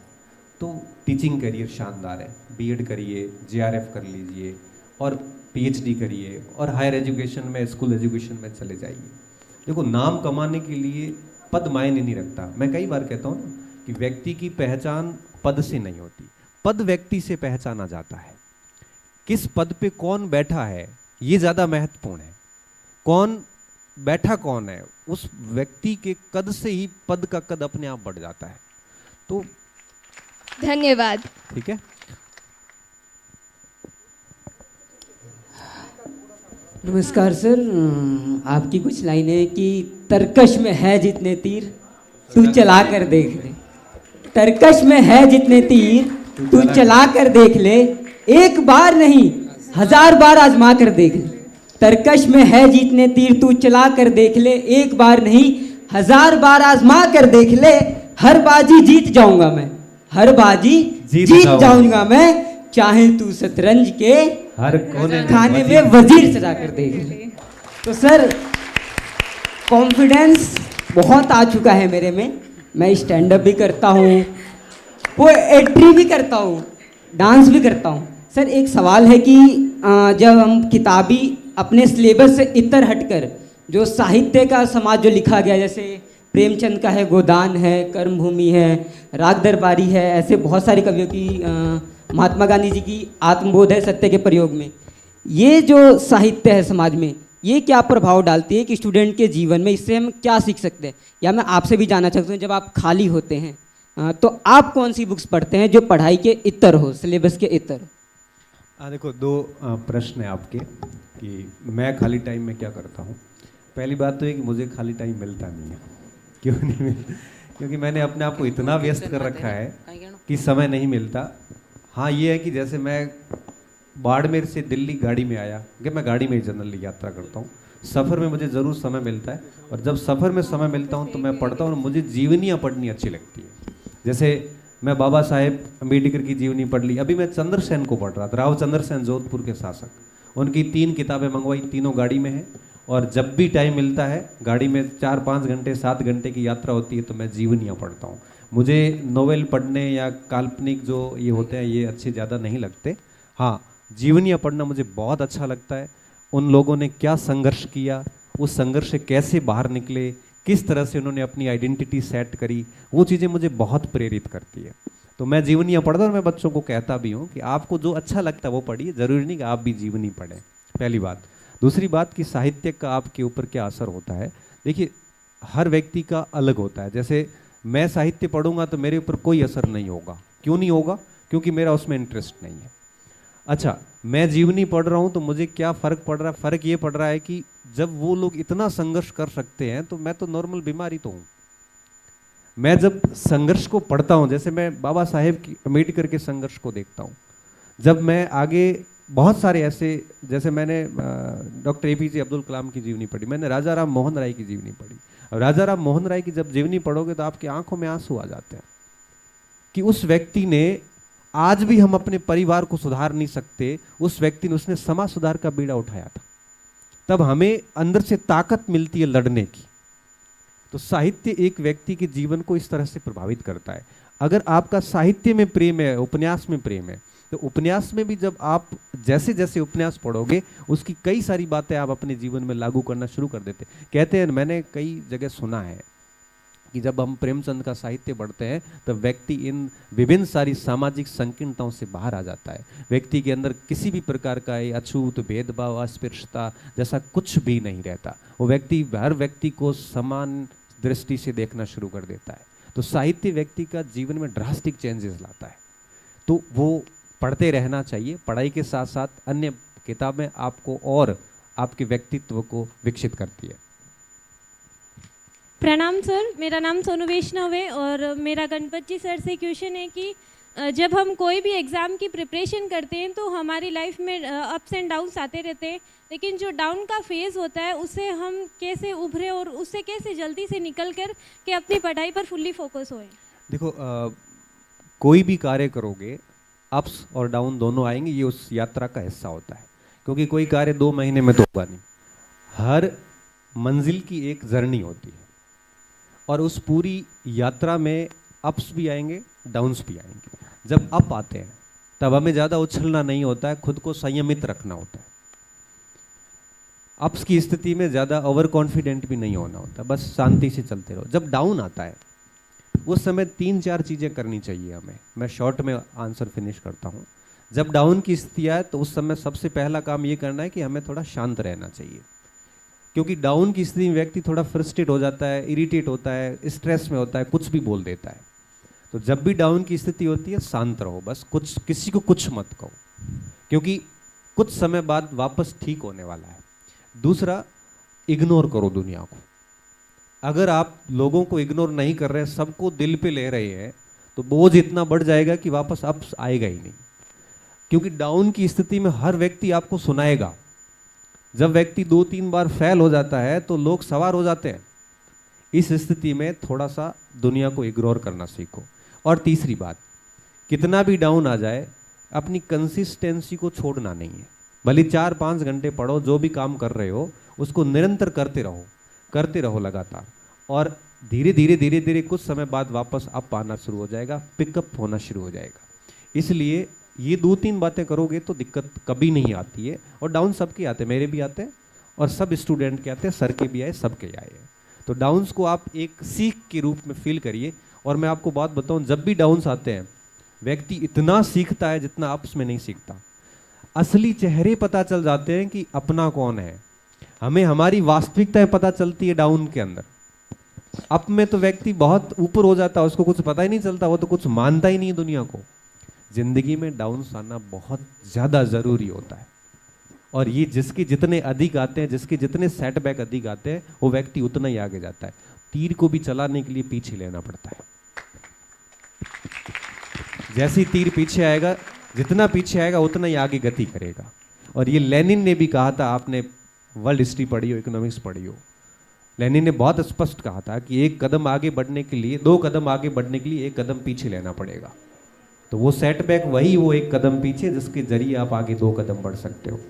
तो टीचिंग करियर शानदार है, बीएड करिए, जेआरएफ कर लीजिए और पीएचडी करिए और हायर एजुकेशन में, स्कूल एजुकेशन में चले जाइए। देखो, नाम कमाने के लिए पद मायने नहीं रखता। मैं कई बार कहता हूँ कि व्यक्ति की पहचान पद से नहीं होती, पद व्यक्ति से पहचाना जाता है। किस पद पे कौन बैठा है ये ज़्यादा महत्वपूर्ण है। कौन बैठा कौन है, उस व्यक्ति के कद से ही पद का कद अपने आप बढ़ जाता है। तो धन्यवाद। ठीक है। नमस्कार सर, आपकी कुछ लाइनें कि तरकश में है जितने तीर तू चला कर देख ले, तरकश में है जितने तीर तू चला कर देख ले, एक बार नहीं 1000 बार आजमा कर देख ले। तरकश में है जितने तीर तू चला कर देख ले, एक बार नहीं 1000 बार आजमा कर देख ले, हर बाजी जीत जाऊंगा मैं, हर बाजी जीत जाऊंगा मैं, चाहे तू शतरंज के हर खाने में वजीर सजा कर देख ले। तो सर, कॉन्फिडेंस बहुत आ चुका है मेरे में, मैं स्टैंड अप भी करता हूँ, पोएट्री भी करता हूँ, डांस भी करता हूँ। सर एक सवाल है कि जब हम किताबी अपने सिलेबस से इतर हटकर जो साहित्य का समाज जो लिखा गया, जैसे प्रेमचंद का है गोदान है, कर्मभूमि है, राग दरबारी है, ऐसे बहुत सारे कवियों की, महात्मा गांधी जी की आत्मबोध है सत्य के प्रयोग में, ये जो साहित्य है समाज में, ये क्या प्रभाव डालती है कि स्टूडेंट के जीवन में, इससे हम क्या सीख सकते हैं? या मैं आपसे भी जानना चाहता हूँ, जब आप खाली होते हैं तो आप कौन सी बुक्स पढ़ते हैं जो पढ़ाई के इतर हो, सिलेबस के इतर? देखो, दो प्रश्न है आपके कि मैं खाली टाइम में क्या करता हूँ। पहली बात तो ये कि मुझे खाली टाइम मिलता नहीं है। क्यों नहीं मिलता? क्योंकि मैंने अपने आप को इतना व्यस्त कर रखा है कि समय नहीं मिलता। हाँ, ये है कि जैसे मैं बाड़मेर से दिल्ली गाड़ी में आया, कि मैं गाड़ी में ही जनरली यात्रा करता हूँ, सफ़र में मुझे ज़रूर समय मिलता है, और जब सफ़र में समय मिलता हूँ तो मैं पढ़ता हूँ, और मुझे जीवनियाँ पढ़नी अच्छी लगती है। जैसे मैं बाबा साहेब अम्बेडकर की जीवनी पढ़ ली, अभी मैं चंद्रसेन को पढ़ रहा था, राव चंद्रसेन जोधपुर के शासक, उनकी 3 किताबें मंगवाई, तीनों गाड़ी में हैं, और जब भी टाइम मिलता है गाड़ी में 4-5 घंटे 7 घंटे की यात्रा होती है तो मैं जीवनियाँ पढ़ता हूँ। मुझे नोवेल पढ़ने या काल्पनिक जो ये होते हैं ये अच्छे ज़्यादा नहीं लगते। हाँ, जीवनियाँ पढ़ना मुझे बहुत अच्छा लगता है। उन लोगों ने क्या संघर्ष किया, उस संघर्ष से कैसे बाहर निकले, किस तरह से उन्होंने अपनी आइडेंटिटी सेट करी, वो चीज़ें मुझे बहुत प्रेरित करती है। तो मैं जीवनियाँ पढ़ता हूँ, और मैं बच्चों को कहता भी हूँ कि आपको जो अच्छा लगता है वो पढ़िए, ज़रूरी नहीं कि आप भी जीवनी पढ़ें, पहली बात। दूसरी बात कि साहित्य का आपके ऊपर क्या असर होता है। देखिए, हर व्यक्ति का अलग होता है। जैसे मैं साहित्य पढ़ूंगा तो मेरे ऊपर कोई असर नहीं होगा। क्यों नहीं होगा? क्योंकि मेरा उसमें इंटरेस्ट नहीं है। अच्छा, मैं जीवनी पढ़ रहा हूँ तो मुझे क्या फ़र्क पड़ रहा है? फ़र्क ये पड़ रहा है कि जब वो लोग इतना संघर्ष कर सकते हैं तो मैं तो नॉर्मल बीमारी तो हूँ। मैं जब संघर्ष को पढ़ता हूँ, जैसे मैं बाबा साहेब की अम्बेडकर के संघर्ष को देखता हूँ, जब मैं आगे बहुत सारे ऐसे, जैसे मैंने डॉक्टर APJ अब्दुल कलाम की जीवनी पढ़ी, मैंने राजा राम मोहन राय की जीवनी पढ़ी। और राजा राम मोहन राय की जब जीवनी पढ़ोगे तो आपकी आंखों में आंसू आ जाते हैं कि उस व्यक्ति ने, आज भी हम अपने परिवार को सुधार नहीं सकते, उस व्यक्ति ने, उसने समाज सुधार का बीड़ा उठाया था। तब हमें अंदर से ताकत मिलती है लड़ने की। तो साहित्य एक व्यक्ति के जीवन को इस तरह से प्रभावित करता है। अगर आपका साहित्य में प्रेम है, उपन्यास में प्रेम है, तो उपन्यास में भी जब आप जैसे जैसे उपन्यास पढ़ोगे उसकी कई सारी बातें आप अपने जीवन में लागू करना शुरू कर देते। कहते हैं, मैंने कई जगह सुना है कि जब हम प्रेमचंद का साहित्य पढ़ते हैं तो व्यक्ति इन विभिन्न सारी सामाजिक संकीर्णताओं से बाहर आ जाता है। व्यक्ति के अंदर किसी भी प्रकार का अछूत भेदभाव, अस्पृश्यता जैसा कुछ भी नहीं रहता। वो व्यक्ति हर व्यक्ति को समान दृष्टि से देखना शुरू कर देता है। तो साहित्य व्यक्ति का जीवन में ड्रास्टिक चेंजेस लाता है। तो वो पढ़ते रहना चाहिए। पढ़ाई के साथ साथ अन्य किताबें आपको और आपके व्यक्तित्व को विकसित करती है। प्रणाम सर, मेरा नाम सोनू वैष्णव है और मेरा गणपत जी सर से क्वेश्चन है कि जब हम कोई भी एग्ज़ाम की प्रिपरेशन करते हैं तो हमारी लाइफ में अप्स एंड डाउन्स आते रहते हैं, लेकिन जो डाउन का फेज़ होता है उससे हम कैसे उभरे और उससे कैसे जल्दी से निकल कर के अपनी पढ़ाई पर फुल्ली फोकस होए? देखो, कोई भी कार्य करोगे, अप्स और डाउन दोनों आएंगे, ये उस यात्रा का हिस्सा होता है। क्योंकि कोई कार्य 2 महीने में तो होगा नहीं। हर मंजिल की एक जर्नी होती है और उस पूरी यात्रा में अप्स भी आएंगे, डाउन्स भी आएंगे। जब अप आते हैं तब हमें ज़्यादा उछलना नहीं होता है, खुद को संयमित रखना होता है। अप्स की स्थिति में ज़्यादा ओवर कॉन्फिडेंट भी नहीं होना होता, बस शांति से चलते रहो। जब डाउन आता है उस समय 3-4 चीज़ें करनी चाहिए हमें। मैं शॉर्ट में आंसर फिनिश करता हूँ। जब डाउन की स्थिति आए तो उस समय सबसे पहला काम ये करना है कि हमें थोड़ा शांत रहना चाहिए। क्योंकि डाउन की स्थिति में व्यक्ति थोड़ा फ्रस्ट्रेट हो जाता है, इरिटेट होता है, स्ट्रेस में होता है, कुछ भी बोल देता है। तो जब भी डाउन की स्थिति होती है शांत रहो, बस कुछ किसी को कुछ मत कहो, क्योंकि कुछ समय बाद वापस ठीक होने वाला है। दूसरा, इग्नोर करो दुनिया को। अगर आप लोगों को इग्नोर नहीं कर रहे, सबको दिल पे ले रहे हैं, तो बोझ इतना बढ़ जाएगा कि वापस अप्स आएगा ही नहीं। क्योंकि डाउन की स्थिति में हर व्यक्ति आपको सुनाएगा। जब व्यक्ति 2-3 बार फेल हो जाता है तो लोग सवार हो जाते हैं। इस स्थिति में थोड़ा सा दुनिया को इग्नोर करना सीखो। और तीसरी बात, कितना भी डाउन आ जाए अपनी कंसिस्टेंसी को छोड़ना नहीं है। भले 4-5 घंटे पढ़ो, जो भी काम कर रहे हो उसको निरंतर करते रहो लगातार, और धीरे धीरे कुछ समय बाद वापस अप आना शुरू हो जाएगा, पिकअप होना शुरू हो जाएगा। इसलिए ये 2-3 बातें करोगे तो दिक्कत कभी नहीं आती है। और डाउन सबके आते हैं, मेरे भी आते हैं और सब स्टूडेंट के आते हैं, सर के भी आए, सबके आए हैं। तो डाउन्स को आप एक सीख के रूप में फील करिए। और मैं आपको बात बताऊं, जब भी डाउन्स आते हैं व्यक्ति इतना सीखता है जितना आपस में नहीं सीखता। असली चेहरे पता चल जाते हैं कि अपना कौन है। हमें हमारी वास्तविकता पता चलती है डाउन के अंदर। अप में तो व्यक्ति बहुत ऊपर हो जाता है, उसको कुछ पता ही नहीं चलता, वो तो कुछ मानता ही नहीं है दुनिया को। जिंदगी में डाउन्स आना बहुत ज़्यादा ज़रूरी होता है। और ये जिसके जितने अधिक आते हैं, जिसके जितने सेटबैक अधिक आते हैं, वो व्यक्ति उतना ही आगे जाता है। तीर को भी चलाने के लिए पीछे लेना पड़ता है। जैसे ही तीर पीछे आएगा, जितना पीछे आएगा उतना ही आगे गति करेगा। और ये लेनिन ने भी कहा था, आपने वर्ल्ड हिस्ट्री पढ़ी हो, इकोनॉमिक्स पढ़ी हो, लेनिन ने बहुत स्पष्ट कहा था कि एक कदम आगे बढ़ने के लिए, 2 कदम आगे बढ़ने के लिए 1 कदम पीछे लेना पड़ेगा। तो वो सेटबैक वही, वो 1 कदम पीछे जिसके जरिए आप आगे 2 कदम बढ़ सकते हो।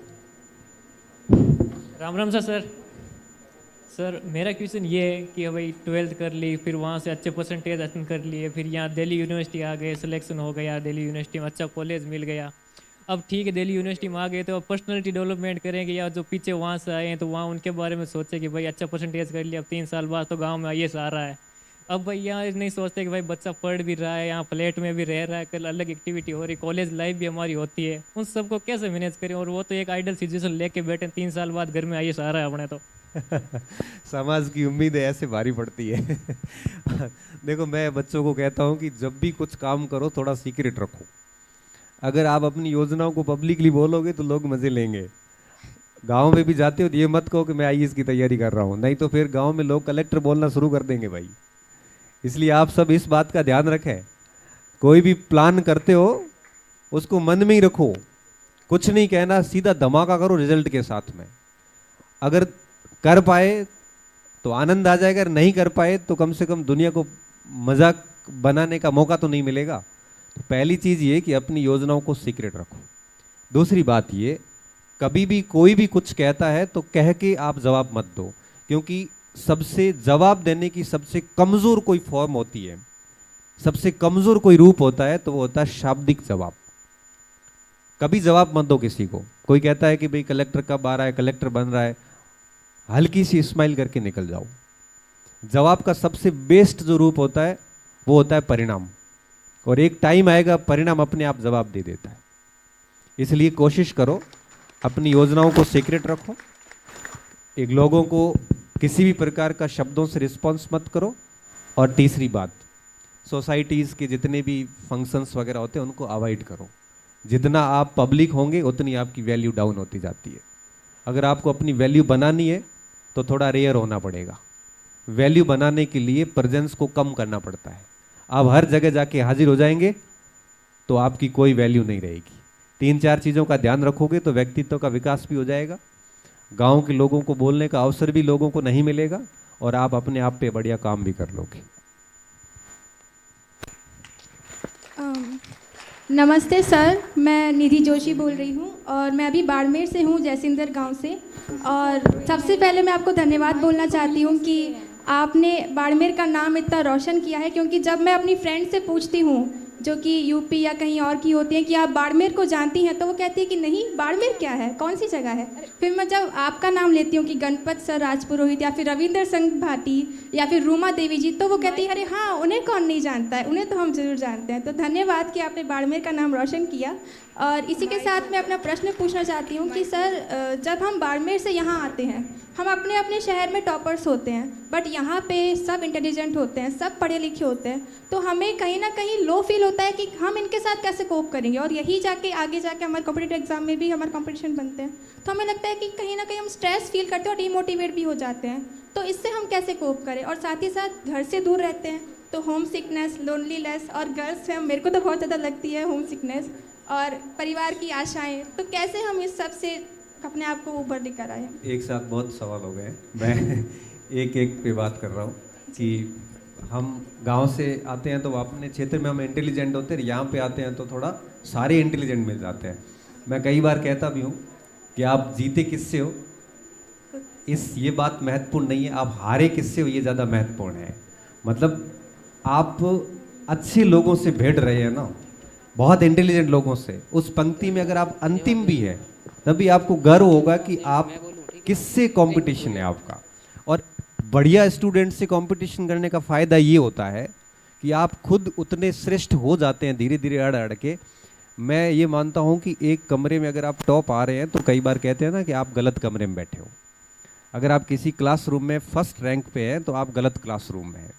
राम राम सर मेरा क्वेश्चन ये है कि भाई 12th कर ली, फिर वहाँ से अच्छे परसेंटेज हासिल कर लिए, फिर यहाँ दिल्ली यूनिवर्सिटी आ गए, सिलेक्शन हो गया, दिल्ली यूनिवर्सिटी में अच्छा कॉलेज मिल गया। अब ठीक है, दिल्ली यूनिवर्सिटी में आ गए तो अब पर्सनैलिटी डेवलपमेंट करेंगे, या जो पीछे वहाँ से आए हैं तो वहाँ उनके बारे में सोचे कि भाई अच्छा परसेंटेज कर लिया, अब 3 साल बाद तो गाँव में IAS आ रहा है। अब भाई यहाँ नहीं सोचते कि भाई बच्चा पढ़ भी रहा है, यहाँ फ्लैट में भी रह रहा है, कल अलग एक्टिविटी हो रही, कॉलेज लाइफ भी हमारी होती है, उन सबको कैसे मैनेज करें। और वो तो एक आइडल सिचुएशन लेके बैठे, 3 साल बाद घर में IAS आ रहा है अपने तो। समाज की उम्मीद ऐसे भारी पड़ती है। देखो, मैं बच्चों को कहता हूँ कि जब भी कुछ काम करो थोड़ा सीक्रेट रखो। अगर आप अपनी योजनाओं को पब्लिकली बोलोगे तो लोग मजे लेंगे। गांव में भी जाते हो तो ये मत कहो कि मैं IAS की तैयारी कर रहा हूँ, नहीं तो फिर गांव में लोग कलेक्टर बोलना शुरू कर देंगे भाई। इसलिए आप सब इस बात का ध्यान रखें, कोई भी प्लान करते हो उसको मन में ही रखो, कुछ नहीं कहना, सीधा धमाका करो रिजल्ट के साथ में। अगर कर पाए तो आनंद आ जाएगा, अगर नहीं कर पाए तो कम से कम दुनिया को मजाक बनाने का मौका तो नहीं मिलेगा। तो पहली चीज ये कि अपनी योजनाओं को सीक्रेट रखो। दूसरी बात ये, कभी भी कोई भी कुछ कहता है तो कह के आप जवाब मत दो, क्योंकि सबसे जवाब देने की सबसे कमजोर कोई फॉर्म होती है, सबसे कमजोर कोई रूप होता है तो वो होता है शाब्दिक जवाब। कभी जवाब मत दो किसी को। कोई कहता है कि भाई कलेक्टर कब आ रहा है, कलेक्टर बन रहा है, हल्की सी स्माइल करके निकल जाओ। जवाब का सबसे बेस्ट जो रूप होता है वो होता है परिणाम, और एक टाइम आएगा परिणाम अपने आप जवाब दे देता है। इसलिए कोशिश करो अपनी योजनाओं को सीक्रेट रखो, एक लोगों को किसी भी प्रकार का शब्दों से रिस्पॉन्स मत करो। और तीसरी बात, सोसाइटीज़ के जितने भी फंक्शंस वगैरह होते हैं उनको अवॉइड करो। जितना आप पब्लिक होंगे उतनी आपकी वैल्यू डाउन होती जाती है। अगर आपको अपनी वैल्यू बनानी है तो थोड़ा रेयर होना पड़ेगा। वैल्यू बनाने के लिए प्रेजेंस को कम करना पड़ता है। आप हर जगह जाके हाजिर हो जाएंगे तो आपकी कोई वैल्यू नहीं रहेगी। 3-4 चीज़ों का ध्यान रखोगे तो व्यक्तित्व का विकास भी हो जाएगा, गांव के लोगों को बोलने का अवसर भी लोगों को नहीं मिलेगा, और आप अपने आप पे बढ़िया काम भी कर लोगे। नमस्ते सर, मैं निधि जोशी बोल रही हूँ और मैं अभी बाड़मेर से हूँ, जयसिंदर गांव से। और सबसे पहले मैं आपको धन्यवाद बोलना चाहती हूँ कि आपने बाड़मेर का नाम इतना रोशन किया है, क्योंकि जब मैं अपनी फ्रेंड से पूछती हूँ जो कि यूपी या कहीं और की होती हैं कि आप बाड़मेर को जानती हैं, तो वो कहती है कि नहीं, बाड़मेर क्या है, कौन सी जगह है। फिर मैं जब आपका नाम लेती हूँ कि गणपत सर राजपुरोहित या फिर रविंद्र संघ भाटी या फिर रूमा देवी जी, तो वो कहती है अरे हाँ, उन्हें कौन नहीं जानता है, उन्हें तो हम जरूर जानते हैं। तो धन्यवाद कि आपने बाड़मेर का नाम रोशन किया। और इसी के साथ मैं अपना प्रश्न पूछना चाहती हूँ कि सर, जब हम बाड़मेर से यहाँ आते हैं, हम अपने अपने शहर में टॉपर्स होते हैं, बट यहाँ पे सब इंटेलिजेंट होते हैं, सब पढ़े लिखे होते हैं, तो हमें कहीं ना कहीं लो फील होता है कि हम इनके साथ कैसे कोप करेंगे। और यही जाके आगे जाके हमारे कॉम्पिटिटिव एग्जाम में भी हमारे कॉम्पिटिशन बनते हैं, तो हमें लगता है कि कहीं ना कहीं हम स्ट्रेस फील करते हैं और डीमोटिवेट भी हो जाते हैं। तो इससे हम कैसे कोप करें। और साथ ही साथ घर से दूर रहते हैं तो होम सिकनेस, लोनलीनेस, और गर्ल्स हैं, मेरे को तो बहुत ज़्यादा लगती है होम सिकनेस, और परिवार की आशाएं, तो कैसे हम इस सब से अपने आप को ऊपर लेकर आए। एक साथ बहुत सवाल हो गए, मैं एक एक पे बात कर रहा हूँ कि हम गांव से आते हैं तो अपने क्षेत्र में हम इंटेलिजेंट होते हैं, यहाँ पे आते हैं तो थोड़ा सारे इंटेलिजेंट मिल जाते हैं। मैं कई बार कहता भी हूँ कि आप जीते किससे हो, ये बात महत्वपूर्ण नहीं है, आप हारे किससे हो ये ज़्यादा महत्वपूर्ण है। मतलब आप अच्छे लोगों से भिड़ रहे हैं ना, बहुत इंटेलिजेंट लोगों से, उस पंक्ति में अगर आप अंतिम भी है तभी आपको गर्व होगा कि आप किससे कंपटीशन है आपका। और बढ़िया स्टूडेंट से कंपटीशन करने का फायदा ये होता है कि आप खुद उतने श्रेष्ठ हो जाते हैं धीरे धीरे अड़ के। मैं ये मानता हूँ कि एक कमरे में अगर आप टॉप आ रहे हैं तो कई बार कहते हैं ना कि आप गलत कमरे में बैठे हो। अगर आप किसी क्लासरूम में फर्स्ट रैंक पे हैं तो आप गलत क्लासरूम में हैं।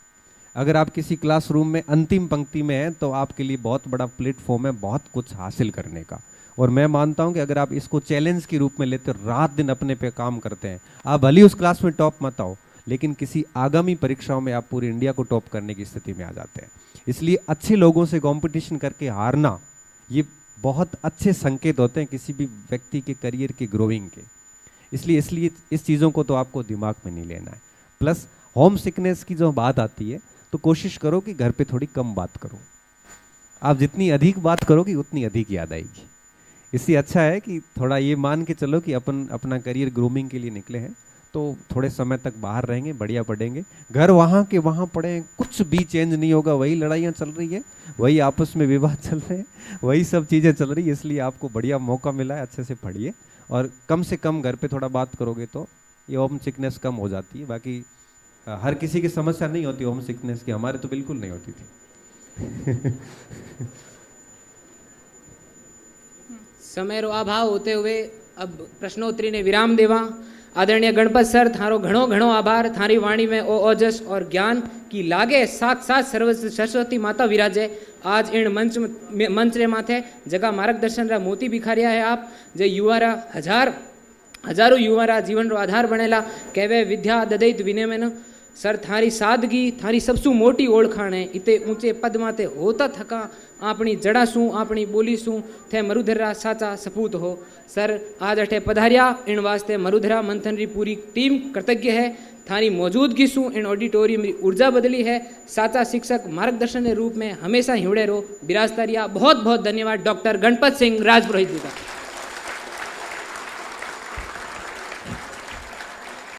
अगर आप किसी क्लासरूम में अंतिम पंक्ति में हैं तो आपके लिए बहुत बड़ा प्लेटफॉर्म है बहुत कुछ हासिल करने का। और मैं मानता हूं कि अगर आप इसको चैलेंज के रूप में लेते हो, रात दिन अपने पे काम करते हैं, आप भले उस क्लास में टॉप मत आओ लेकिन किसी आगामी परीक्षाओं में आप पूरी इंडिया को टॉप करने की स्थिति में आ जाते हैं। इसलिए अच्छे लोगों से कंपटीशन करके हारना ये बहुत अच्छे संकेत होते हैं किसी भी व्यक्ति के करियर के ग्रोइंग के। इसलिए इस चीज़ों को तो आपको दिमाग में नहीं लेना है। प्लस होम सिकनेस की जो बात आती है तो कोशिश करो कि घर पे थोड़ी कम बात करो। आप जितनी अधिक बात करोगे उतनी अधिक याद आएगी। इससे अच्छा है कि थोड़ा ये मान के चलो कि अपना करियर ग्रूमिंग के लिए निकले हैं तो थोड़े समय तक बाहर रहेंगे, बढ़िया पढ़ेंगे। घर वहाँ के वहाँ पढ़ें, कुछ भी चेंज नहीं होगा, वही लड़ाइयाँ चल रही है, वही आपस में विवाद चल रहे हैं, वही सब चीज़ें चल रही है। इसलिए आपको बढ़िया मौका मिला है, अच्छे से पढ़िए और कम से कम घर पे थोड़ा बात करोगे तो ये होम सिकनेस कम हो जाती है। बाकी हर किसी की समस्या नहीं होती होम सिकनेस की, हमारे तो बिल्कुल नहीं होती थी। समयरो अभाव होते हुए अब प्रश्नोत्तरी ने विराम देवा। आदरणीय गणपत सर, थारो घणो घणो आभार। थारी वाणी में ओजस और ज्ञान की लागे साथ साथ सरस्वती माता विराजे। आज इन मंच रे माथे जगह मार्गदर्शन रा मोती बिखारिया है आप, जे युवारा हजारों युवारा जीवन रो आधार बनेला। कहवे विद्या ददैत विनयमन। सर थारी सादगी थारी सबसु मोटी ओळखाण है। इते ऊंचे पद माते होता थका आपणी जड़ा सूं आपणी बोली सूं थे मरुधरा साचा सपूत हो। सर आज अठे पधारिया इन वास्ते मरुधरा मंथन री पूरी टीम कृतज्ञ है। थारी मौजूदगी सूं इन ऑडिटोरियम री ऊर्जा बदली है। साचा शिक्षक मार्गदर्शन के रूप में हमेशा हिवड़े रो बिराजता रिया। बहुत बहुत धन्यवाद डॉक्टर गणपत सिंह राजपुरोहित जी का।